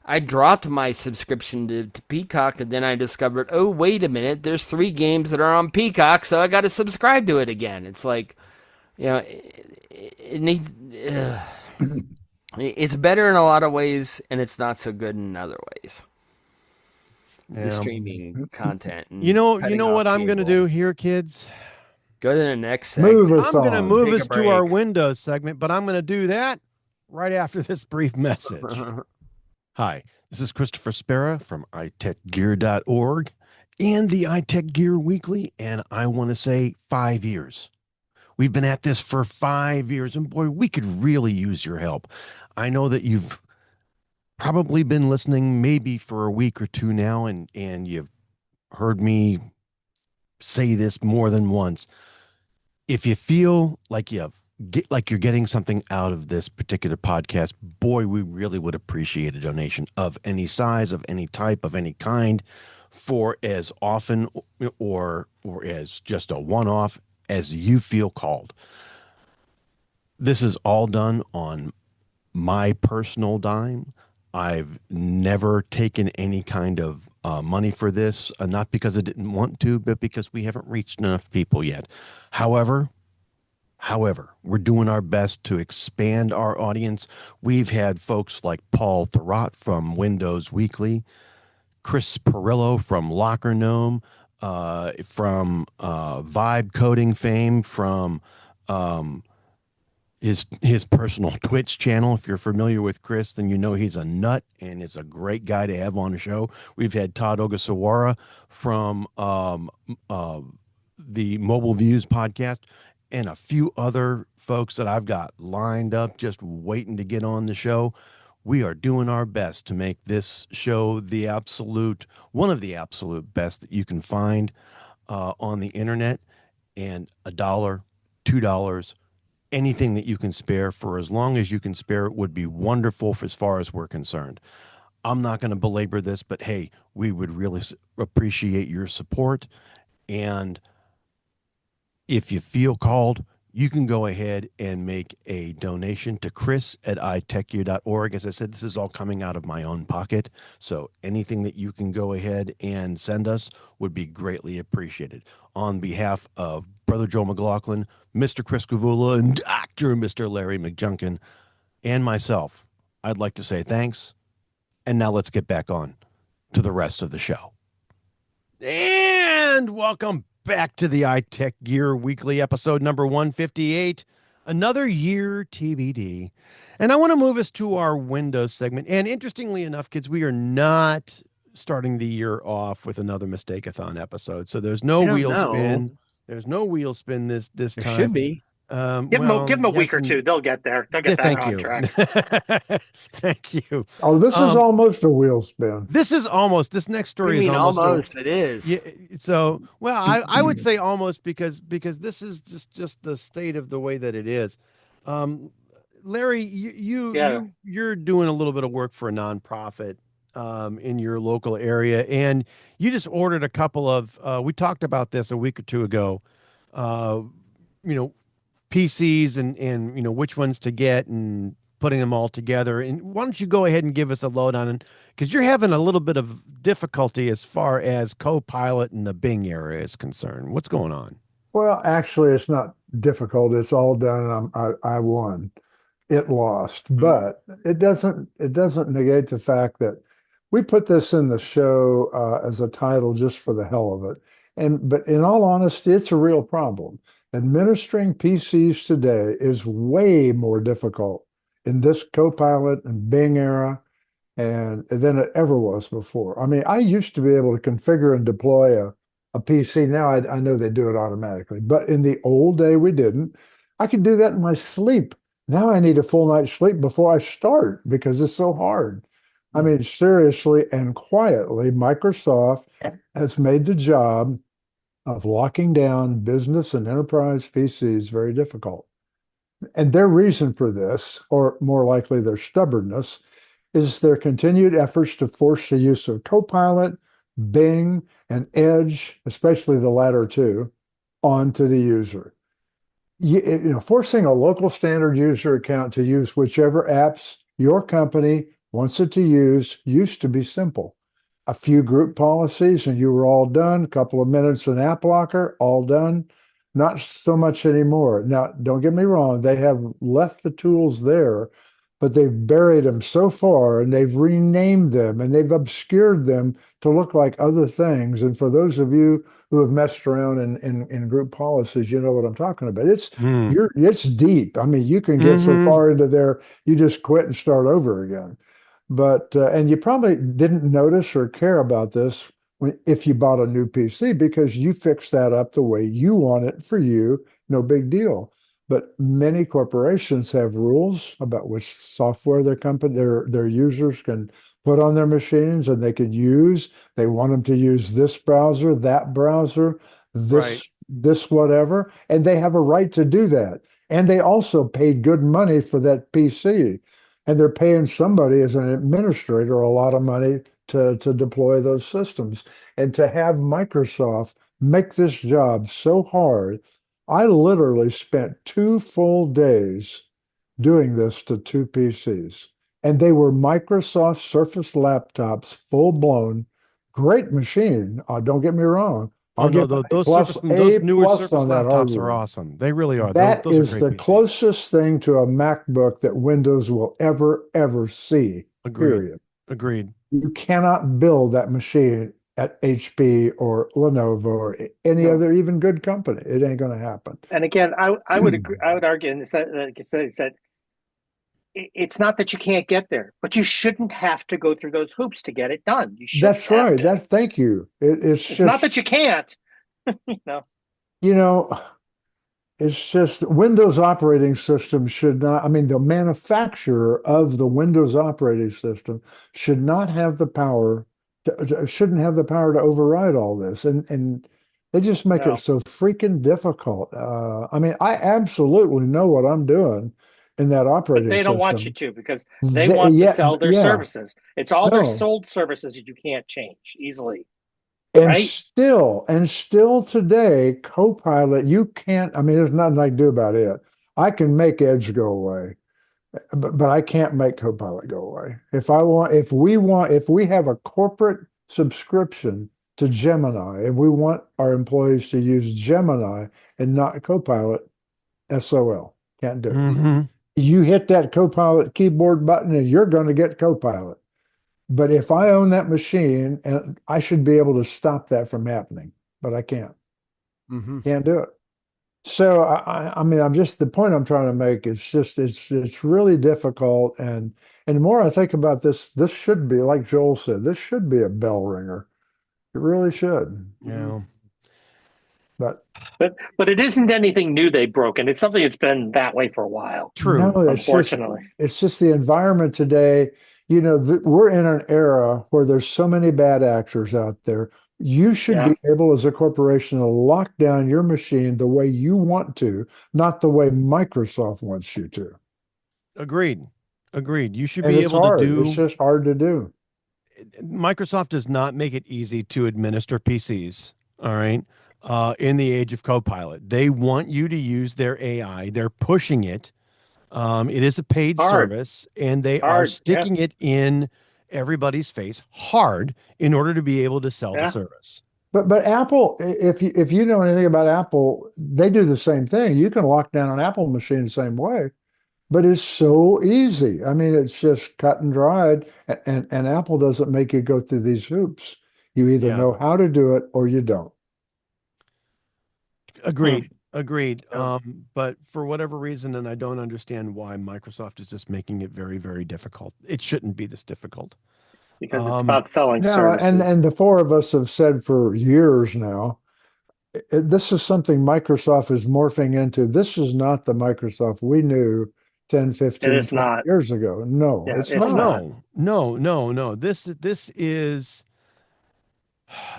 I dropped my subscription to Peacock, and then I discovered, oh, wait a minute, there's 3 games that are on Peacock, so I got to subscribe to it again. It's like, it needs. It's better in a lot of ways, and it's not so good in other ways. The streaming content. And You know cutting off what I'm going to cable. do here, kids? Go to the next segment. Move us I'm going to on. move Take a us to our break. Windows segment, but I'm going to do that right after this brief message. Hi, this is Christopher Spera from iTechGear.org and the iTechGear Weekly, and I want to say 5 years. We've been at this for 5 years, and boy, we could really use your help. I know that you've probably been listening maybe for a week or two now, and you've heard me say this more than once. If you feel like you're getting something out of this particular podcast, boy, we really would appreciate a donation of any size, of any type, of any kind, for as often or as just a one-off as you feel called. This is all done on my personal dime. I've never taken any kind of money for this, not because I didn't want to, but because we haven't reached enough people yet. However, we're doing our best to expand our audience. We've had folks like Paul Thurrott from Windows Weekly, Chris Perillo from Locker Gnome, from Vibe Coding fame, from his personal Twitch channel. If you're familiar with Chris, then you know he's a nut and is a great guy to have on the show. We've had Todd Ogasawara from the Mobile Views podcast, and a few other folks that I've got lined up just waiting to get on the show. We are doing our best to make this show one of the absolute best that you can find on the internet. And $1, $2, anything that you can spare, for as long as you can spare it, would be wonderful as far as we're concerned. I'm not going to belabor this, but hey, we would really appreciate your support. And if you feel called, you can go ahead and make a donation to Chris at iTechGear.org. As I said, this is all coming out of my own pocket. So anything that you can go ahead and send us would be greatly appreciated. On behalf of Brother Joe McLaughlin, Mr. Chris Gavula, and Dr. Mr. Larry McJunkin, and myself, I'd like to say thanks. And now let's get back on to the rest of the show. And welcome back to the iTechGear Weekly, episode number 158, another year TBD. And I want to move us to our Windows segment. And interestingly enough, kids, we are not starting the year off with another Mistake-a-thon episode. So there's no wheel spin. There's no wheel spin this time. There should be. Give them a week or two. They'll get there. They'll get back on track. Thank you. Oh, this is almost a wheel spin. This next story is almost. It is. Yeah. So, well, I would say almost because this is just the state of the way that it is. Larry, you're doing a little bit of work for a nonprofit in your local area, and you just ordered a couple of. We talked about this a week or two ago. PCs and which ones to get and putting them all together. And why don't you go ahead and give us a lowdown, and because you're having a little bit of difficulty as far as CoPilot in the Bing area is concerned. What's going on? Well, actually, it's not difficult. It's all done. I won. It lost, but it doesn't negate the fact that we put this in the show as a title just for the hell of it. But in all honesty, it's a real problem. Administering PCs today is way more difficult in this CoPilot and Bing era than it ever was before. I mean, I used to be able to configure and deploy a PC. Now I know they do it automatically, but in the old day we didn't. I could do that in my sleep. Now I need a full night's sleep before I start because it's so hard. I mean, seriously and quietly, Microsoft has made the job of locking down business and enterprise PCs very difficult. And their reason for this, or more likely their stubbornness, is their continued efforts to force the use of CoPilot, Bing, and Edge, especially the latter two, onto the user. Forcing a local standard user account to use whichever apps your company wants it to use used to be simple. A few group policies and you were all done. A couple of minutes in App Locker, all done. Not so much anymore. Now, don't get me wrong, they have left the tools there, but they've buried them so far and they've renamed them and they've obscured them to look like other things. And for those of you who have messed around in group policies, you know what I'm talking about. It's deep. I mean, you can get so far into there, you just quit and start over again. But and you probably didn't notice or care about this if you bought a new PC because you fixed that up the way you want it for you, no big deal. But many corporations have rules about which software their users can put on their machines and they want them to use this browser, that browser, this whatever, and they have a right to do that. And they also paid good money for that PC. And they're paying somebody as an administrator a lot of money to deploy those systems. And to have Microsoft make this job so hard, I literally spent 2 full days doing this to 2 PCs. And they were Microsoft Surface laptops, full blown, great machine. Those newer Surface laptops are awesome. They really are. That those is the PCs. closest thing to a MacBook that Windows will ever see. Period. Agreed. You cannot build that machine at HP or Lenovo or any other even good company. It ain't going to happen. And again, I would agree. I would argue, and like I said, it's not that you can't get there, but you shouldn't have to go through those hoops to get it done. You should. That's right. Thank you. It's not that you can't. It's just Windows operating system should not, I mean, the manufacturer of the Windows operating system should not have the power shouldn't have the power to override all this. And they just make it so freaking difficult. I mean, I absolutely know what I'm doing in that operating system. But they don't want you to because they want to sell their services. It's all their sold services that you can't change easily. And right? still today, CoPilot, you can't, I mean, there's nothing I can do about it. I can make Edge go away, but I can't make CoPilot go away. If we have a corporate subscription to Gemini and we want our employees to use Gemini and not CoPilot, SOL, can't do it. You hit that CoPilot keyboard button and you're going to get CoPilot. But if I own that machine, and I should be able to stop that from happening, but I can't. Can't do it. So I mean, the point I'm trying to make is just it's really difficult. And the more I think about this should be, like Joel said, this should be a bell ringer. It really should. Yeah. But it isn't anything new they've broken. It's something that's been that way for a while. True. No, unfortunately. It's just the environment today. We're in an era where there's so many bad actors out there. You should be able, as a corporation, to lock down your machine the way you want to, not the way Microsoft wants you to. Agreed. You should be able to do. It's just hard to do. Microsoft does not make it easy to administer PCs. All right. In the age of CoPilot, they want you to use their AI. They're pushing it. It is a paid service, and they are sticking it in everybody's face hard in order to be able to sell the service. But Apple, if you know anything about Apple, they do the same thing. You can lock down an Apple machine the same way, but it's so easy. I mean, it's just cut and dried, and Apple doesn't make you go through these hoops. You either know how to do it or you don't. Agreed. But for whatever reason, and I don't understand why, Microsoft is just making it very, very difficult. It shouldn't be this difficult. Because it's about selling services. And the four of us have said for years now, this is something Microsoft is morphing into. This is not the Microsoft we knew 10, 15 years ago. No, it's not. No. This is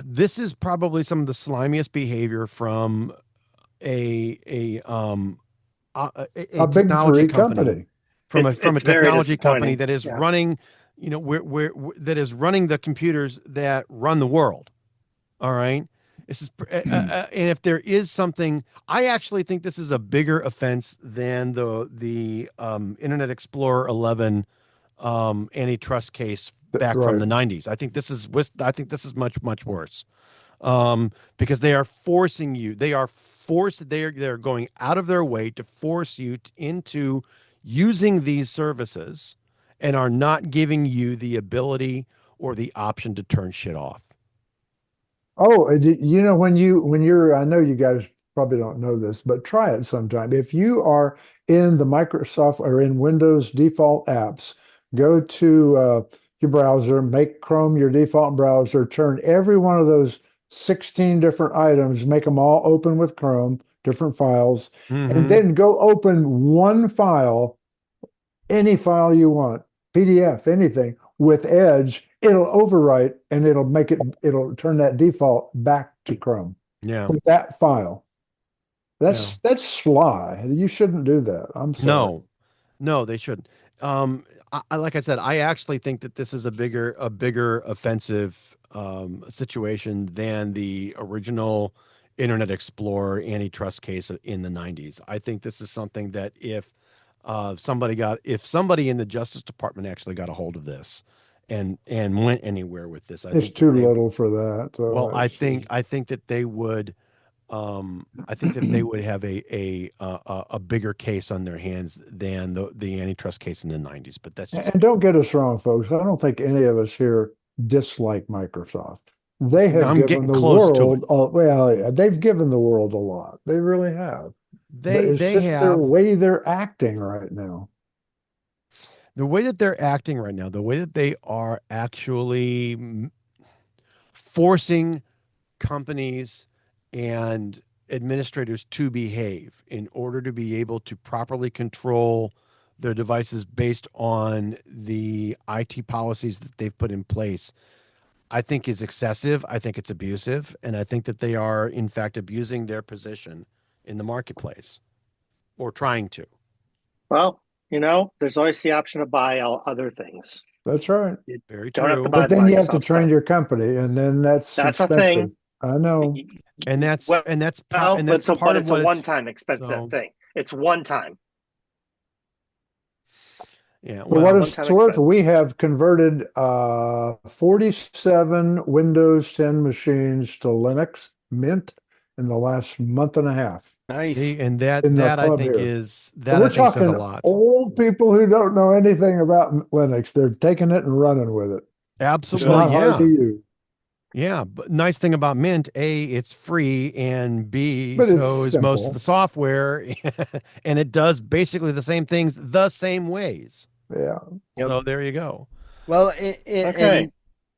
This is probably some of the slimiest behavior from a a A big technology three company, company. from a It's very technology company disappointing. that is Yeah. running, that is running the computers that run the world. All right. This is, and if there is something, I actually think this is a bigger offense than the Internet Explorer 11 antitrust case back from Right. the 90s. I think this is much worse, because they are forcing you. They're going out of their way to force you into using these services, and are not giving you the ability or the option to turn shit off. Oh, when you're, I know you guys probably don't know this, but try it sometime. If you are in the Microsoft or in Windows default apps, go to your browser, make Chrome your default browser, turn every one of those 16 different items, make them all open with Chrome, different files, and Mm-hmm. then go open one file, any file you want, PDF, anything with Edge, it'll overwrite and it'll turn that default back to Chrome Yeah. for that file. Yeah. That's sly. You shouldn't do that. I'm sorry. No, no, they shouldn't. Like I said, I actually think that this is a bigger offensive situation than the original Internet Explorer antitrust case in the 90s. I think this is something that if somebody in the Justice Department actually got a hold of this and went anywhere with this, I It's think that too they little for that. well, So I think that they would I think that they would have a bigger case on their hands than the antitrust case in the 90s. But that's just and don't get us wrong, folks. I don't think any of us here dislike Microsoft. They have I'm given getting the close to it. world, well, yeah, they've given the world a lot. They really have. But it's They just their have way they're acting right now. the way that they're acting right now, the way that they are actually forcing companies and administrators to behave in order to be able to properly control their devices based on the IT policies that they've put in place, I think is excessive. I think it's abusive. And I think that they are, in fact, abusing their position in the marketplace, or trying to. Well, there's always the option to buy all other things. That's right. You Very don't have to true. buy But the then you have to Microsoft train stuff. your company, and then that's That's a expensive. thing. I know. And Well, that's but part of it's a what it's one-time expensive so thing. It's one time. yeah, For It's a what well, it's one-time worth, expense. we have converted 47 Windows 10 machines to Linux Mint in the last month and a half Nice. see, and in the that I pub think here. is And that I we're think says a talking lot. old people who don't know anything about Linux. They're taking it and running with it. It's Absolutely. Well, not hard to yeah. use, Yeah, but nice thing about Mint, A, it's free, and B, but it's so is most of the simple. software, and it does basically the same things the same ways. Yeah. Yep. So there you go. Well, Okay. and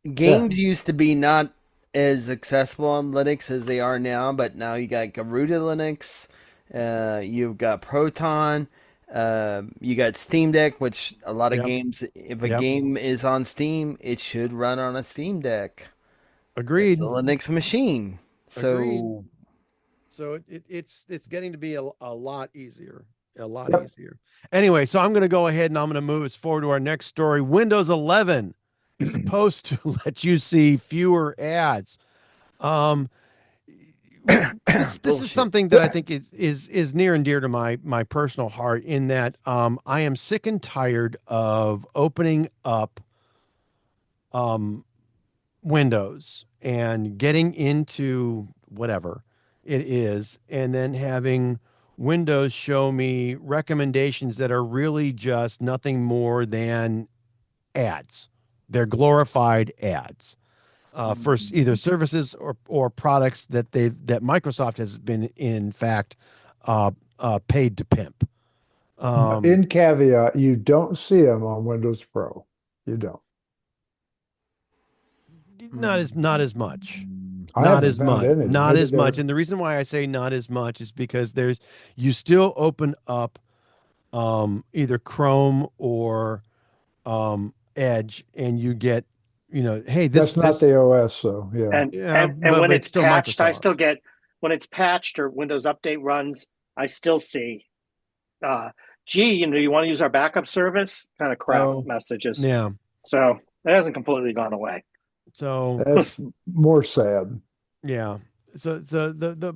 Yeah. games used to be not as accessible on Linux as they are now, but now you got Garuda Linux, you've got Proton, you got Steam Deck, which a lot of Yep. games, if a Yep. game is on Steam, it should run on a Steam Deck. It's a Agreed. Linux machine. Agreed. So, So it's getting to be a lot easier. A lot Yep. easier. Anyway, so I'm going to go ahead and I'm going to move us forward to our next story. Windows 11 is supposed to let you see fewer ads. Um, this is bullshit. something that I think is near and dear to my personal heart, in that I am sick and tired of opening up um, Windows and getting into whatever it is, and then having Windows show me recommendations that are really just nothing more than ads. They're glorified ads for either services or products that Microsoft has been, in fact, paid to pimp. But Um, in caveat, you don't see them on Windows Pro. You don't. not as much. I haven't found any. Not Maybe as much. they're And the reason why I say not as much is because you still open up either Chrome or Edge, and you get hey, That's not the OS, so yeah. yeah, And when but it's still patched, I Microsoft. still get when it's patched or Windows Update runs, I still see, gee, you want to use our backup service? Kind of crap Oh. messages. Yeah. So it hasn't completely gone away. So That's more sad. yeah. So the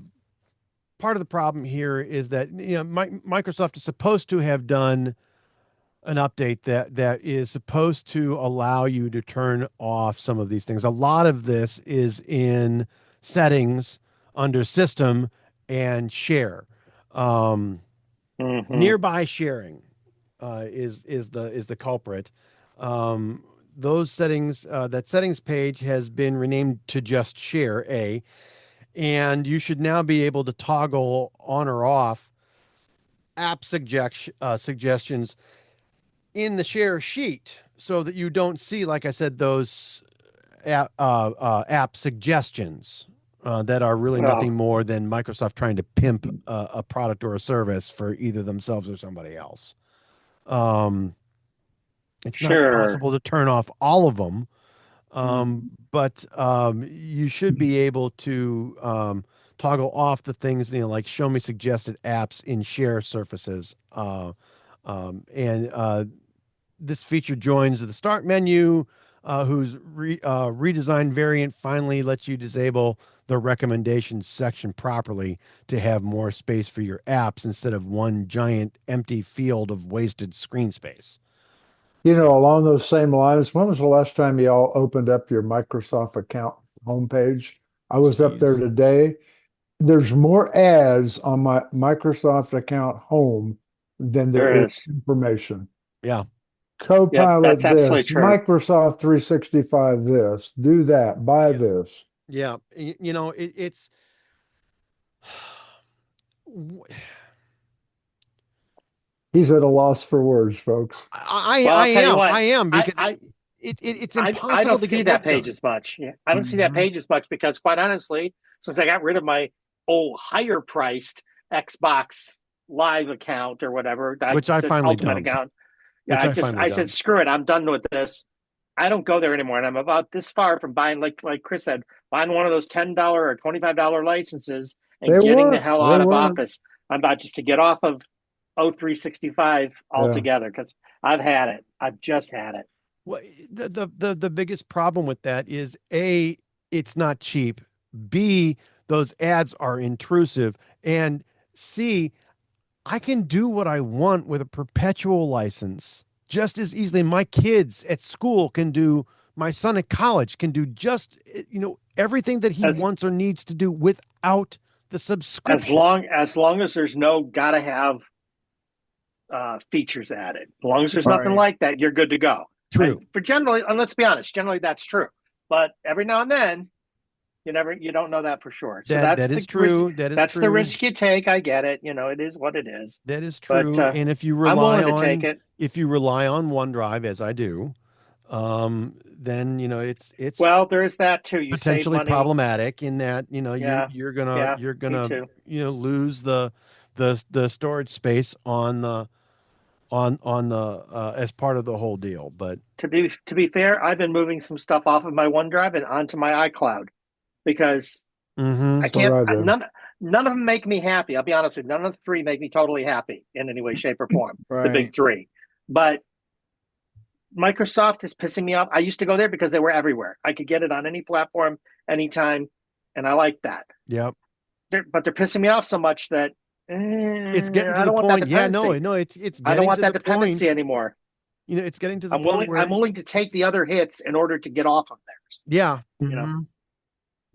part of the problem here is that Microsoft is supposed to have done an update that is supposed to allow you to turn off some of these things. A lot of this is in settings under system and share. Nearby sharing is the culprit. Those settings, that settings page has been renamed to just share and you should now be able to toggle on or off suggestions in the share sheet so that you don't see, like I said, those app suggestions that are really nothing more than Microsoft trying to pimp a product or a service for either themselves or somebody else. It's not possible to turn off all of them, but you should be able to toggle off the things, like show me suggested apps in share surfaces. And this feature joins the start menu, whose redesigned variant finally lets you disable the recommendations section properly to have more space for your apps instead of one giant empty field of wasted screen space. Along those same lines, when was the last time y'all opened up your Microsoft account homepage? I was up there today. There's more ads on my Microsoft account home than there is information. Yeah. CoPilot that's this, absolutely true. Microsoft 365 this, do that, buy this. Yeah. It's He's at a loss for words, folks. I am because it's impossible I don't to see get that work page done. as much. Yeah, I don't see that page as much because, quite honestly, since I got rid of my old higher priced Xbox Live account or whatever, Which I finally Ultimate dumped. account, yeah, I said screw it, I'm done with this. I don't go there anymore, and I'm about this far from buying, like Chris said, buying one of those $10 or $25 licenses and getting the hell out of Office. I'm about just to get off of 0365 altogether because I've had it. I've just had it. Well, the biggest problem with that is A, it's not cheap. B, those ads are intrusive. And C, I can do what I want with a perpetual license just as easily. My kids at school can do, my son at college can do just, everything that he wants or needs to do without the subscription. As long as there's no gotta have features added. As long as there's nothing like that, you're good to go. True. And let's be honest, generally that's true. But every now and then, you don't know that for sure. So that is true. That's the risk you take. I get it. It is what it is. That is true. But, and if you rely I'm willing to take it. If you rely on OneDrive, as I do, then it's well, there is that too. You potentially save money. Problematic in that you're gonna lose the storage space on the as part of the whole deal. But to be fair, I've been moving some stuff off of my OneDrive and onto my iCloud because I can't. None of them make me happy. I'll be honest with you. None of the three make me totally happy in any way, shape, or form. The big three, but Microsoft is pissing me off. I used to go there because they were everywhere. I could get it on any platform, anytime, and I like that. Yep. But they're pissing me off so much that it's getting to the point. Yeah, no, it's. I don't want that dependency anymore. It's getting to the point where I'm willing to take the other hits in order to get off of theirs. Yeah.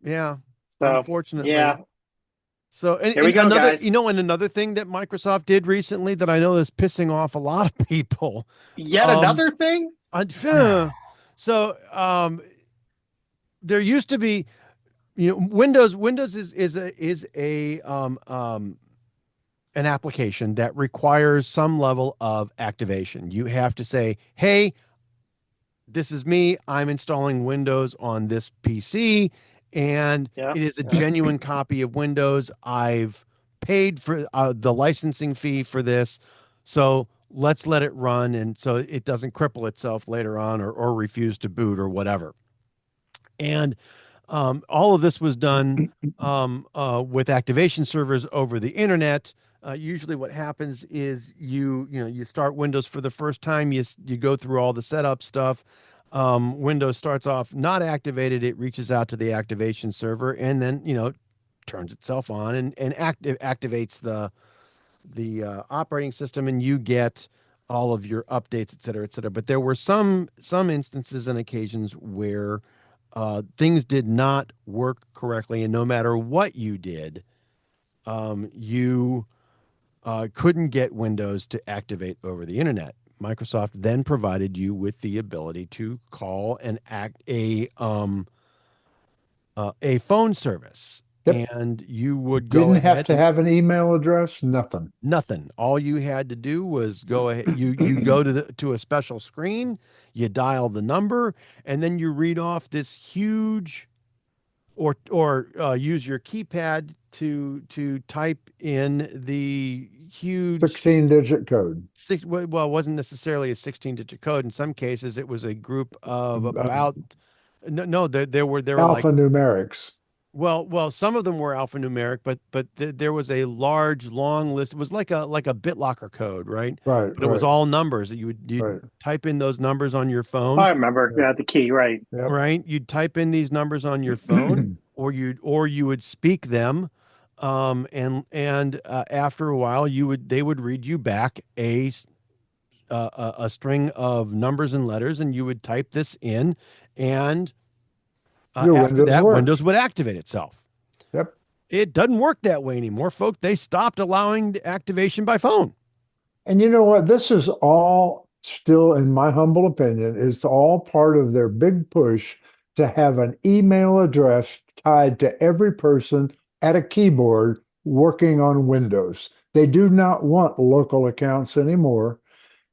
Yeah. So, unfortunately. Yeah. So here we go, another, guys. And another thing that Microsoft did recently that I know is pissing off a lot of people. Yet another thing. So there used to be, Windows is an application that requires some level of activation. You have to say, hey, this is me. I'm installing Windows on this PC, and it is a genuine copy of Windows. I've paid for the licensing fee for this, so let's let it run, and so it doesn't cripple itself later on or refuse to boot or whatever. And all of this was done with activation servers over the internet. Usually, what happens is you start Windows for the first time. You go through all the setup stuff. Windows starts off not activated. It reaches out to the activation server and then turns itself on and activates the operating system, and you get all of your updates, et cetera, et cetera. But there were some instances and occasions where things did not work correctly, and no matter what you did, you couldn't get Windows to activate over the internet. Microsoft then provided you with the ability to call and act a phone service, Yep. and you would go Didn't have ahead to and have an email address, nothing. nothing. All you had to do was go ahead. You go to a special screen, you dial the number, and then you read off this huge, or use your keypad to type in the huge 16-digit code. Well, it wasn't necessarily a 16-digit code. In some cases, it was a group of Uh, about no, there were like, Alphanumerics. well, some of them were alphanumeric, but there was a large, long list. It was like a BitLocker code, right? Right, But it was right, all numbers that you'd right. type in those numbers on your phone, I remember. Yep. Yeah, the key, right? Yep. right? You'd type in these numbers on your phone, or you would speak them, and after a while, they would read you back a string of numbers and letters, and you would type this in, and Your after Windows that, worked. Windows would activate itself. Yep. It doesn't work that way anymore, folks. They stopped allowing the activation by phone. And you know what? This is all still, in my humble opinion, it's all part of their big push to have an email address tied to every person at a keyboard working on Windows. They do not want local accounts anymore.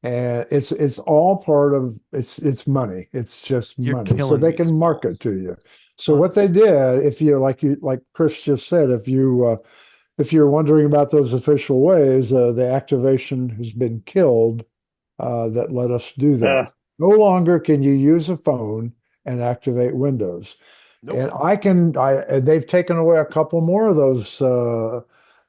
And it's all part of it's money. It's just You're money. So killing they me, can market Smalls. to you. So what they did, if you like Chris just said, if you're wondering about those official ways, the activation has been killed that let us do that. No longer can you use a phone and activate Windows. Nope. And they've taken away a couple more of those. The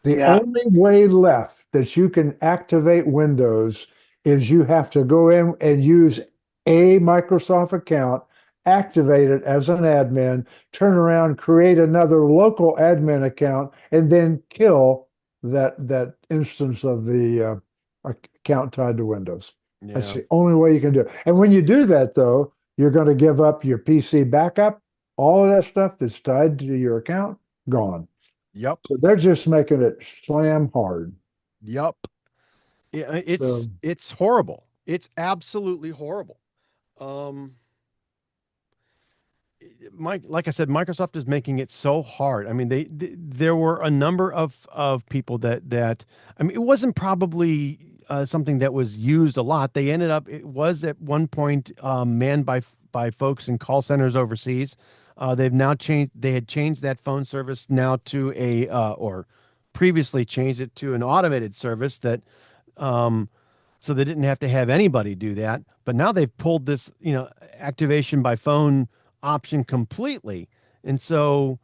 Yeah. only way left that you can activate Windows is you have to go in and use a Microsoft account, activate it as an admin, turn around, create another local admin account, and then kill that instance of the account tied to Windows. That's Yeah. the only way you can do it. And when you do that, though, you're going to give up your PC backup, all of that stuff that's tied to your account, gone. Yep. So they're just making it slam hard. Yep. Yeah, So it's horrible. It's absolutely horrible. Like I said, Microsoft is making it so hard. I mean, there were a number of people that I mean, it wasn't probably something that was used a lot. It was at one point manned by folks in call centers overseas. They've now changed. They had changed that phone service now to or previously changed it to an automated service that so they didn't have to have anybody do that. But now they've pulled this, activation by phone option completely. And so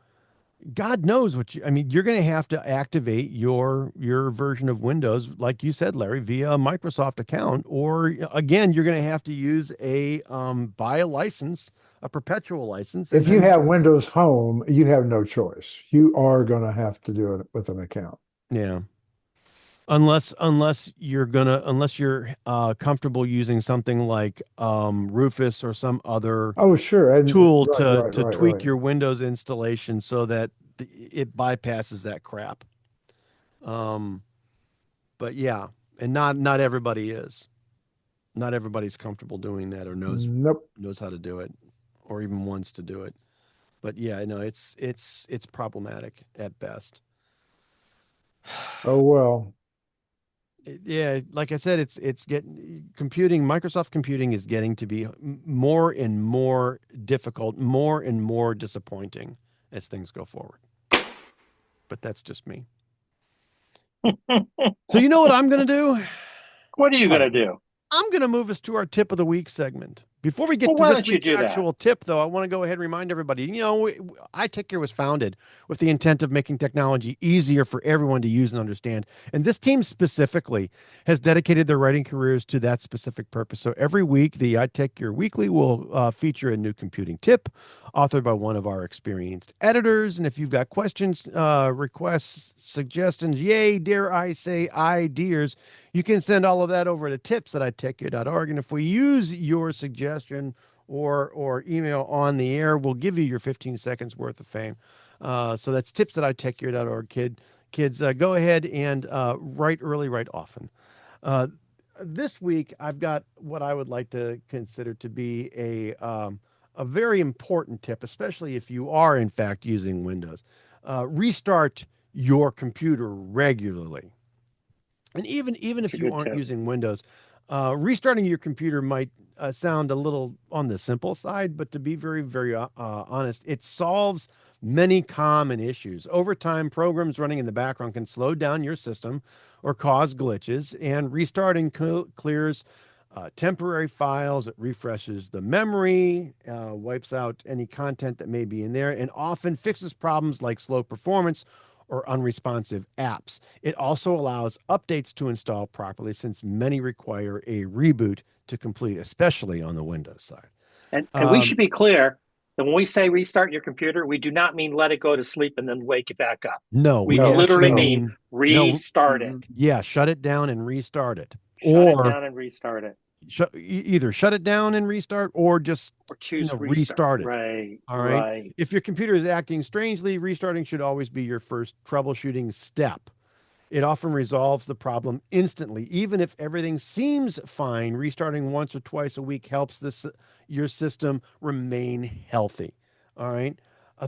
God knows I mean, you're going to have to activate your version of Windows, like you said, Larry, via a Microsoft account, or again, you're going to have to use buy a license, a perpetual license. if you have Windows Home, you have no choice. You are going to have to do it with an account. Yeah. Unless you're comfortable using something like Rufus or some other Sure. And tool right, to right, tweak right. your Windows installation so that it bypasses that crap. But yeah, and not everybody is. Not everybody's comfortable doing that or Nope. knows how to do it, or even wants to do it. But yeah, no, it's problematic at best. Oh well. Yeah, like I said, it's getting Microsoft computing is getting to be more and more difficult, more and more disappointing as things go forward. But that's just me. So you know what I'm going to do? What are you going to do? I'm going to move us to our tip of the week segment Before we get Well, to why this don't you week's do that? actual tip, though, I want to go ahead and remind everybody, iTechGear was founded with the intent of making technology easier for everyone to use and understand. And this team specifically has dedicated their writing careers to that specific purpose. So every week, the iTechGear Weekly will feature a new computing tip authored by one of our experienced editors. And if you've got questions, requests, suggestions, yay, dare I say, ideas, you can send all of that over to tips@itechgear.org. And if we use your suggestion or email on the air, we'll give you your 15 seconds worth of fame. So that's tips@itechgear.org, kids. Go ahead and write early, write often. This week, I've got what I would like to consider to be a very important tip, especially if you are, in fact, using Windows. Restart your computer regularly. And even if you aren't using Windows, restarting your computer might sound a little on the simple side, but to be very, very honest, it solves many common issues. Over time, programs running in the background can slow down your system or cause glitches, and restarting clears temporary files. It refreshes the memory, wipes out any content that may be in there, and often fixes problems like slow performance or unresponsive apps. It also allows updates to install properly, since many require a reboot to complete, especially on the Windows side. And we should be clear that when we say restart your computer, we do not mean let it go to sleep and then wake it back up. No, we literally mean restart it. Yeah, shut it down and restart it. Shut it down and restart it. Either shut it down and restart, or just choose restart it. Right. All right. If your computer is acting strangely, restarting should always be your first troubleshooting step. It often resolves the problem instantly. Even if everything seems fine, restarting once or twice a week helps your system remain healthy. All right.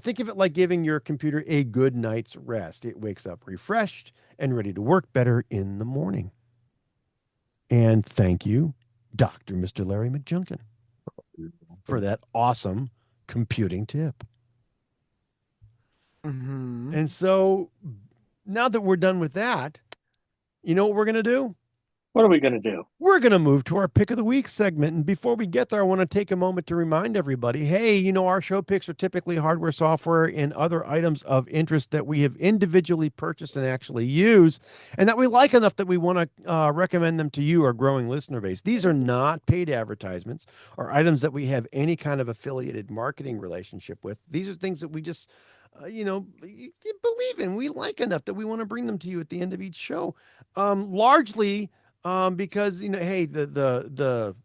Think of it like giving your computer a good night's rest. It wakes up refreshed and ready to work better in the morning. And thank you, Dr. Mr. Larry McJunkin, for that awesome computing tip. Mm-hmm. And so now that we're done with that, you know what we're going to do? What are we going to do? We're going to move to our pick of the week segment. And before we get there, I want to take a moment to remind everybody, hey, our show picks are typically hardware, software, and other items of interest that we have individually purchased and actually use, and that we like enough that we want to recommend them to you, our growing listener base. These are not paid advertisements or items that we have any kind of affiliated marketing relationship with. These are things that we just believe in. We like enough that we want to bring them to you at the end of each show. Largely because hey, the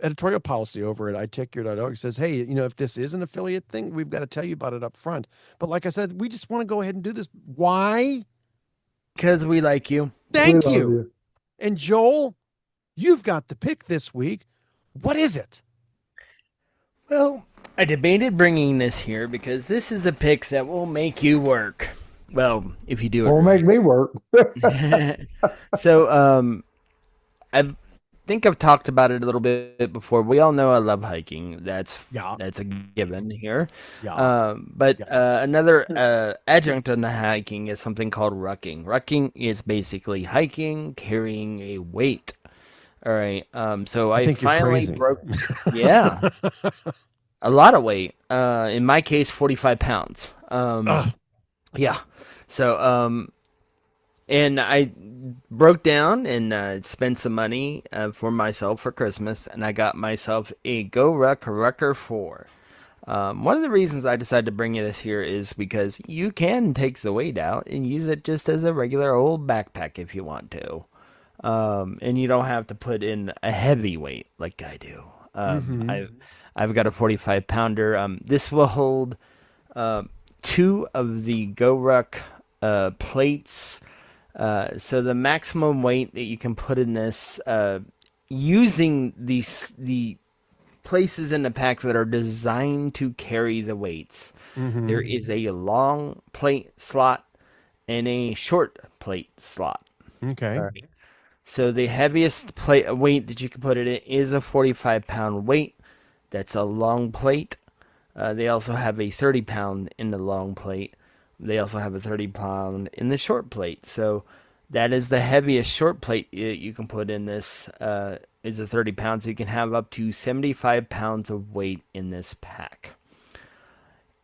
editorial policy over at iTechGear.org says, hey, if this is an affiliate thing, we've got to tell you about it up front. But like I said, we just want to go ahead and do this. Why? Because we like you. Thank you. And Joel, you've got the pick this week. What is it? Well, I debated bringing this here because this is a pick that will make you work. Well, if you do it, will make me work. So, I think I've talked about it a little bit before. We all know I love hiking. That's a given here. But another adjunct on the hiking is something called rucking. Rucking is basically hiking, carrying a weight. All right. So I finally broke. Yeah. A lot of weight. In my case, 45 pounds. Yeah. So, and I broke down and spent some money for myself for Christmas, and I got myself a GoRuck Rucker 4. One of the reasons I decided to bring you this here is because you can take the weight out and use it just as a regular old backpack if you want to. And you don't have to put in a heavy weight like I do. I've got a 45 pounder. This will hold 2 of the GoRuck plates. So the maximum weight that you can put in this, using the places in the pack that are designed to carry the weights. There is a long plate slot and a short plate slot. Okay. Right. So the heaviest weight that you can put it in is a 45-pound weight. That's a long plate. They also have a 30-pound in the long plate. They also have a 30-pound in the short plate. So That is the heaviest short plate you can put in this. Is a 30 pounds. You can have up to 75 pounds of weight in this pack.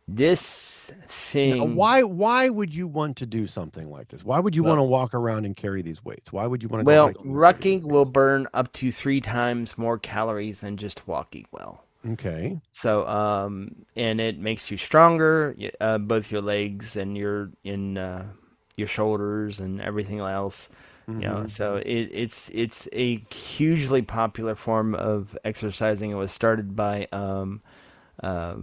This thing. Now, why would you want to do something like this? Why would you want to walk around and carry these weights? Why would you want to go hiking? Rucking will burn up to 3 times more calories than just walking well. Okay. So, and it makes you stronger, both your legs and your shoulders and everything else. Mm-hmm. You know, so it's a hugely popular form of exercising. It was started by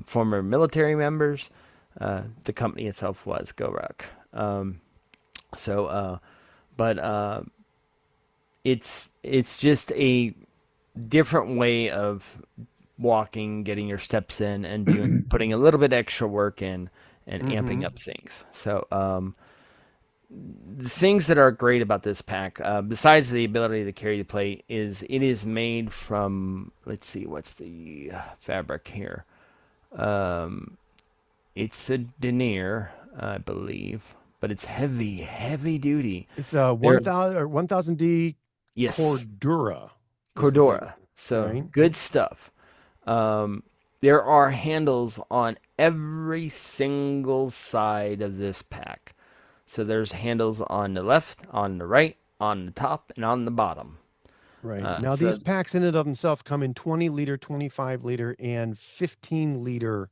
former military members. The company itself was GoRuck. But it's just a different way of walking, getting your steps in, and putting a little bit extra work in, and amping up things. So the things that are great about this pack, besides the ability to carry the plate, is it is made from, let's see, what's the fabric here? It's a denier, I believe, but it's heavy duty. It's 1000 or 1000D Yes. Cordura. So right? Good stuff. There are handles on every single side of this pack. So there's handles on the left, on the right, on the top, and on the bottom. Right. Now, these packs in and of themselves come in 20-liter, 25-liter, and 15-liter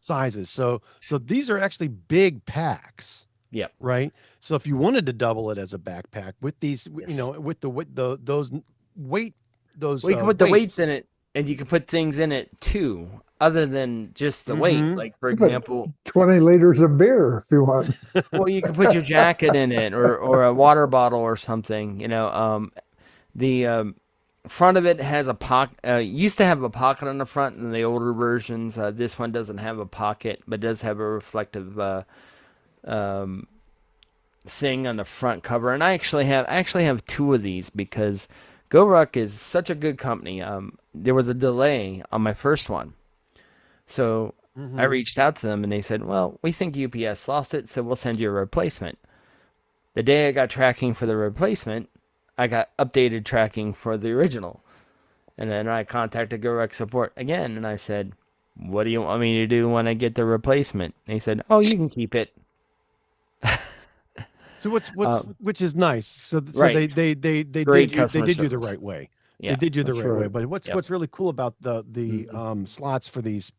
sizes. So these are actually big packs. Yep. Right. So if you wanted to double it as a backpack with these, Yes. you know, with those weight, those you can put the weights in it, and you can put things in it too, other than just the weight. Like, for example, 20 liters of beer if you want. well, you can put your jacket in it, or a water bottle or something. You know, the front of it has a pocket. Used to have a pocket on the front in the older versions. This one doesn't have a pocket, but does have a reflective thing on the front cover. And I actually have 2 of these because GoRuck is such a good company. There was a delay on my first one, so I reached out to them and they said, well, we think UPS lost it, so we'll send you a replacement. The day I got tracking for the replacement, I got updated tracking for the original. And then I contacted GoRuck support again, and I said, what do you want me to do when I get the replacement? And they said, oh, you can keep it. So which is nice. So Right. they did Great you customer the service. right way. Yeah. They did you the That's right way. right. But what's really cool about the slots for these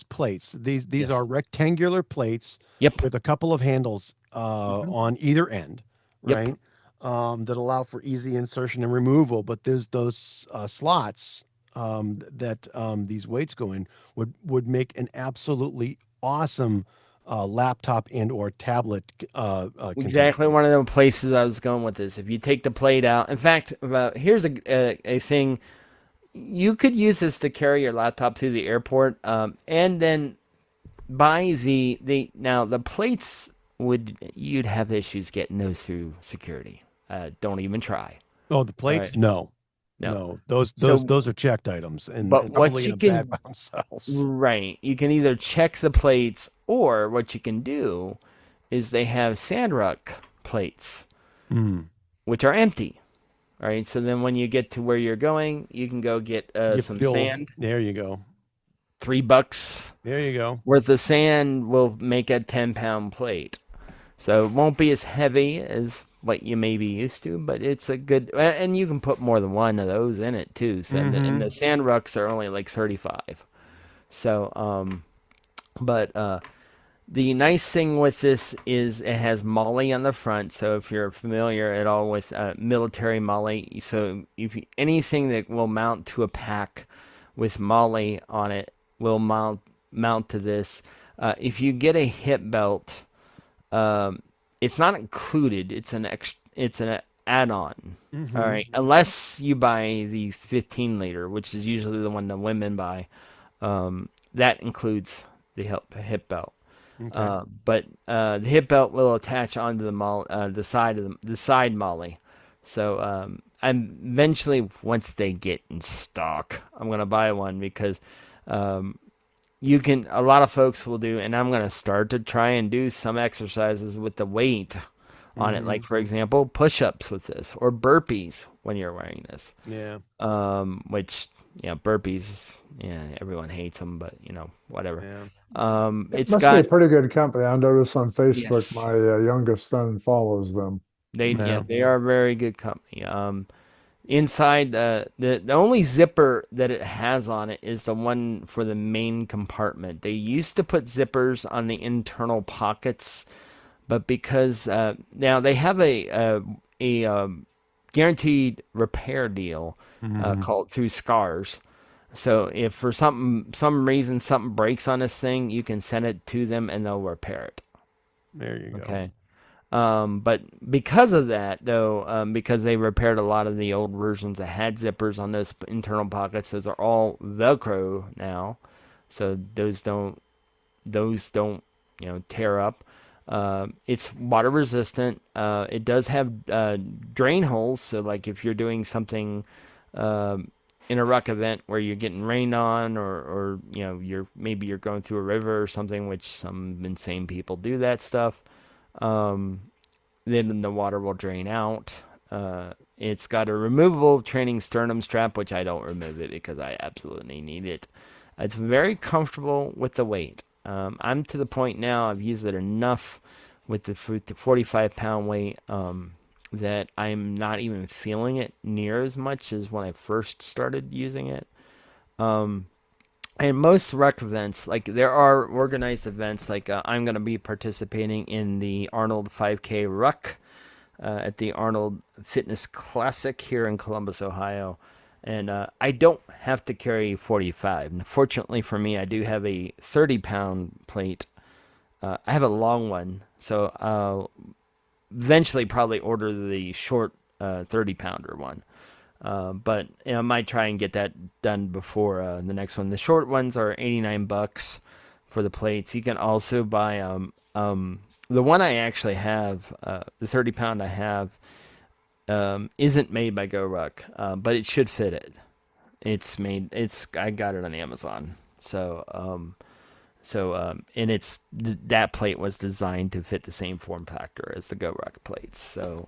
plates? These Yes. are rectangular plates Yep. with a couple of handles on either end, Yep. right? That allow for easy insertion and removal. But there's those slots that these weights go in would make an absolutely awesome laptop and or tablet Exactly one of the places I was going with this. If you take the plate out, in fact, here's a thing. You could use this to carry your laptop through the airport, and then buy the plates you'd have issues getting those through security. Don't even try. Oh, the plates? Right. No. Those are checked items, and But what probably you in a can- bag by themselves. Right. You can either check the plates, or what you can do is they have sandruck plates, which are empty. All right. So then when you get to where you're going, you can go get some sand. There you go. $3 There you go. worth of sand will make a 10-pound plate. So it won't be as heavy as what you may be used to, but it's a good, and you can put more than one of those in it too. So and the sand rucks are only like 35. So, but the nice thing with this is it has MOLLE on the front. So if you're familiar at all with military MOLLE, so if anything that will mount to a pack with MOLLE on it will mount to this. If you get a hip belt, it's not included. It's an add-on. All right, unless you buy the 15-liter, which is usually the one the women buy. That includes the hip belt. Okay. But the hip belt will attach onto the side MOLLE. So I'm eventually, once they get in stock, I'm gonna buy one because a lot of folks will do, and I'm gonna start to try and do some exercises with the weight on it. Like, for example, push-ups with this or burpees when you're wearing this. Yeah. Which, burpees, everyone hates them, but, whatever. Yeah. It It's must be a pretty good company. I notice on Facebook, Yes. my youngest son follows them. Yeah. They are a very good company. Inside, the only zipper that it has on it is the one for the main compartment. They used to put zippers on the internal pockets, but because now they have a guaranteed repair deal called through Scars. So if for some reason something breaks on this thing, you can send it to them and they'll repair it. There you go. Okay. But because of that, though, because they repaired a lot of the old versions that had zippers on those internal pockets, those are all Velcro now, so those don't tear up. It's water resistant. It does have drain holes, so like if you're doing something in a ruck event where you're getting rained on, or you're going through a river or something, which some insane people do that stuff. Then the water will drain out. It's got a removable training sternum strap, which I don't remove it because I absolutely need it. It's very comfortable with the weight. I'm to the point now, I've used it enough with the 45-pound weight that I'm not even feeling it near as much as when I first started using it. And most ruck events, like there are organized events, like I'm going to be participating in the Arnold 5K Ruck at the Arnold Fitness Classic here in Columbus, Ohio. And I don't have to carry 45. And fortunately for me, I do have a 30-pound plate. I have a long one, so I'll eventually probably order the short 30-pounder one. But I might try and get that done before the next one. The short ones are $89 for the plates. You can also buy the one I actually have, the 30-pound I have, isn't made by GoRuck, but it should fit it. I got it on Amazon. So and that plate was designed to fit the same form factor as the GoRuck plates. So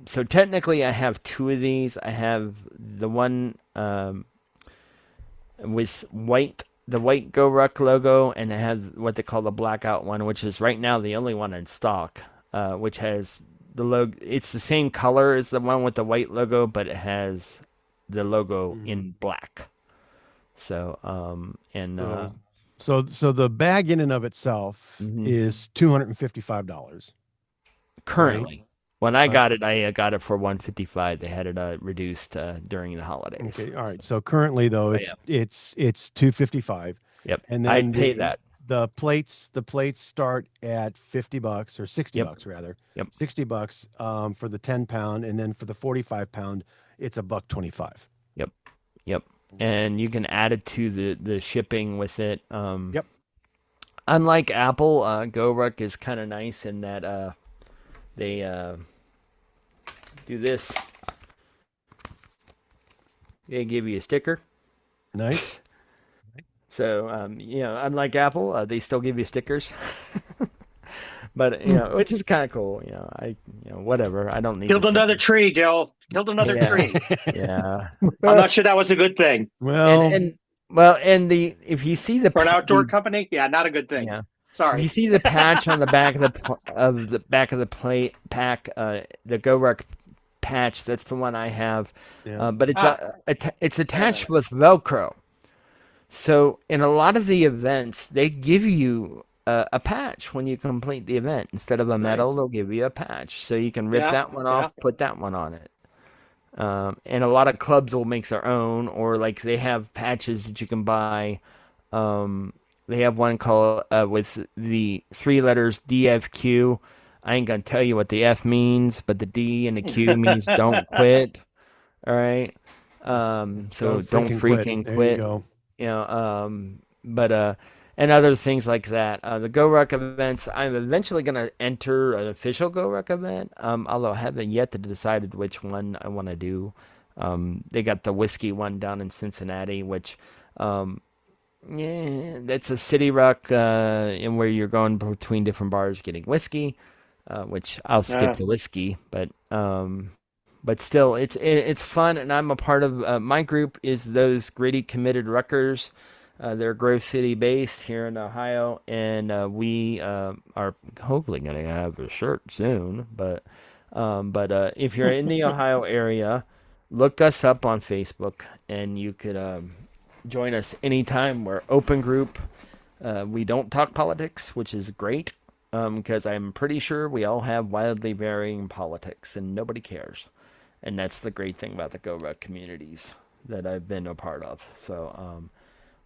technically I have two of these. I have the one with the white GoRuck logo, and I have what they call the blackout one, which is right now the only one in stock, which has the logo. It's the same color as the one with the white logo, but it has the logo in black. So so the bag in and of itself is $255 currently. Right? When I got it for $155. They had it reduced during the holidays. Okay, all right. So currently though, it's $255. Yep, and then I'd pay that. The plates start at $50 or $60 rather. Yep, $60 for the 10-pound, and then for the 45-pound, it's $125. Yep. And you can add it to the shipping with it. Yep. Unlike Apple, GoRuck is kind of nice in that they do this. They give you a sticker. Nice. So unlike Apple, they still give you stickers. But which is kind of cool. Whatever. I don't need. Killed another tree, Joe. Killed another tree. Yeah. I'm not sure that was a good thing. Well, if you see for an outdoor company, not a good thing. Yeah. Sorry. If you see the patch on the back of the plate pack, the GoRuck patch, that's the one I have. Yeah. But it's attached with Velcro. So in a lot of the events, they give you a patch when you complete the event. Instead of a medal, they'll give you a patch. So you can rip that one off, put that one on it. And a lot of clubs will make their own, or like they have patches that you can buy. They have one called with the 3 letters DFQ. I ain't gonna tell you what the F means, but the D and the Q means don't quit. All right. So don't freaking quit. You go. But and other things like that. The GoRuck events, I'm eventually going to enter an official GoRuck event, although I haven't yet decided which one I want to do. They got the whiskey one down in Cincinnati, which, that's a city ruck in where you're going between different bars getting whiskey. which I'll skip the whiskey, but still, it's fun, and I'm a part of. My group is those gritty, committed Ruckers. They're Grove City based here in Ohio, and we are hopefully going to have a shirt soon. But if you're in the Ohio area, look us up on Facebook, and you could join us anytime. We're open group. We don't talk politics, which is great, because I'm pretty sure we all have wildly varying politics, and nobody cares. And that's the great thing about the GoRuck communities that I've been a part of. So,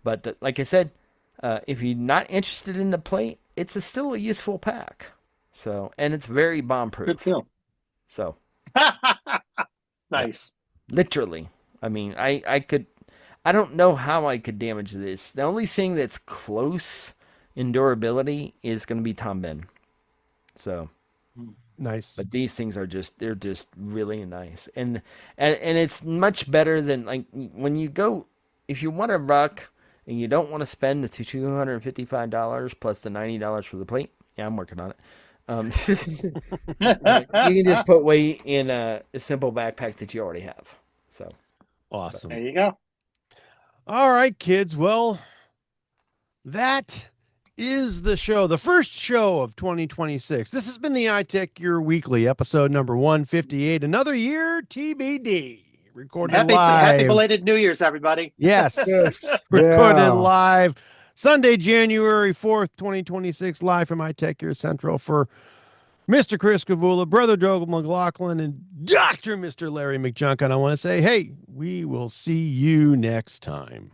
like I said, if you're not interested in the plate, it's still a useful pack. So, and it's very bomb-proof. Good feel. So, nice. Yeah, literally. I mean, I don't know how I could damage this. The only thing that's close in durability is going to be Tom Ben. So. Nice. But these things they're just really nice. And it's much better than, like, when you go, if you want a ruck and you don't want to spend the $255 plus the $90 for the plate. Yeah, I'm working on it. You can just put weight in a simple backpack that you already have. So awesome. There you go. All right, kids. Well, that is the show, the first show of 2026. This has been the iTechGear Weekly, episode number 158. Another year, TBD. Recorded live. Happy belated New Year's, everybody. Yes. Recorded live Sunday, January 4th, 2026, live from iTechGear Central for Mr. Chris Gavula, Brother Joe McLaughlin, and Dr. Mr. Larry McJunkin. I want to say, hey, we will see you next time.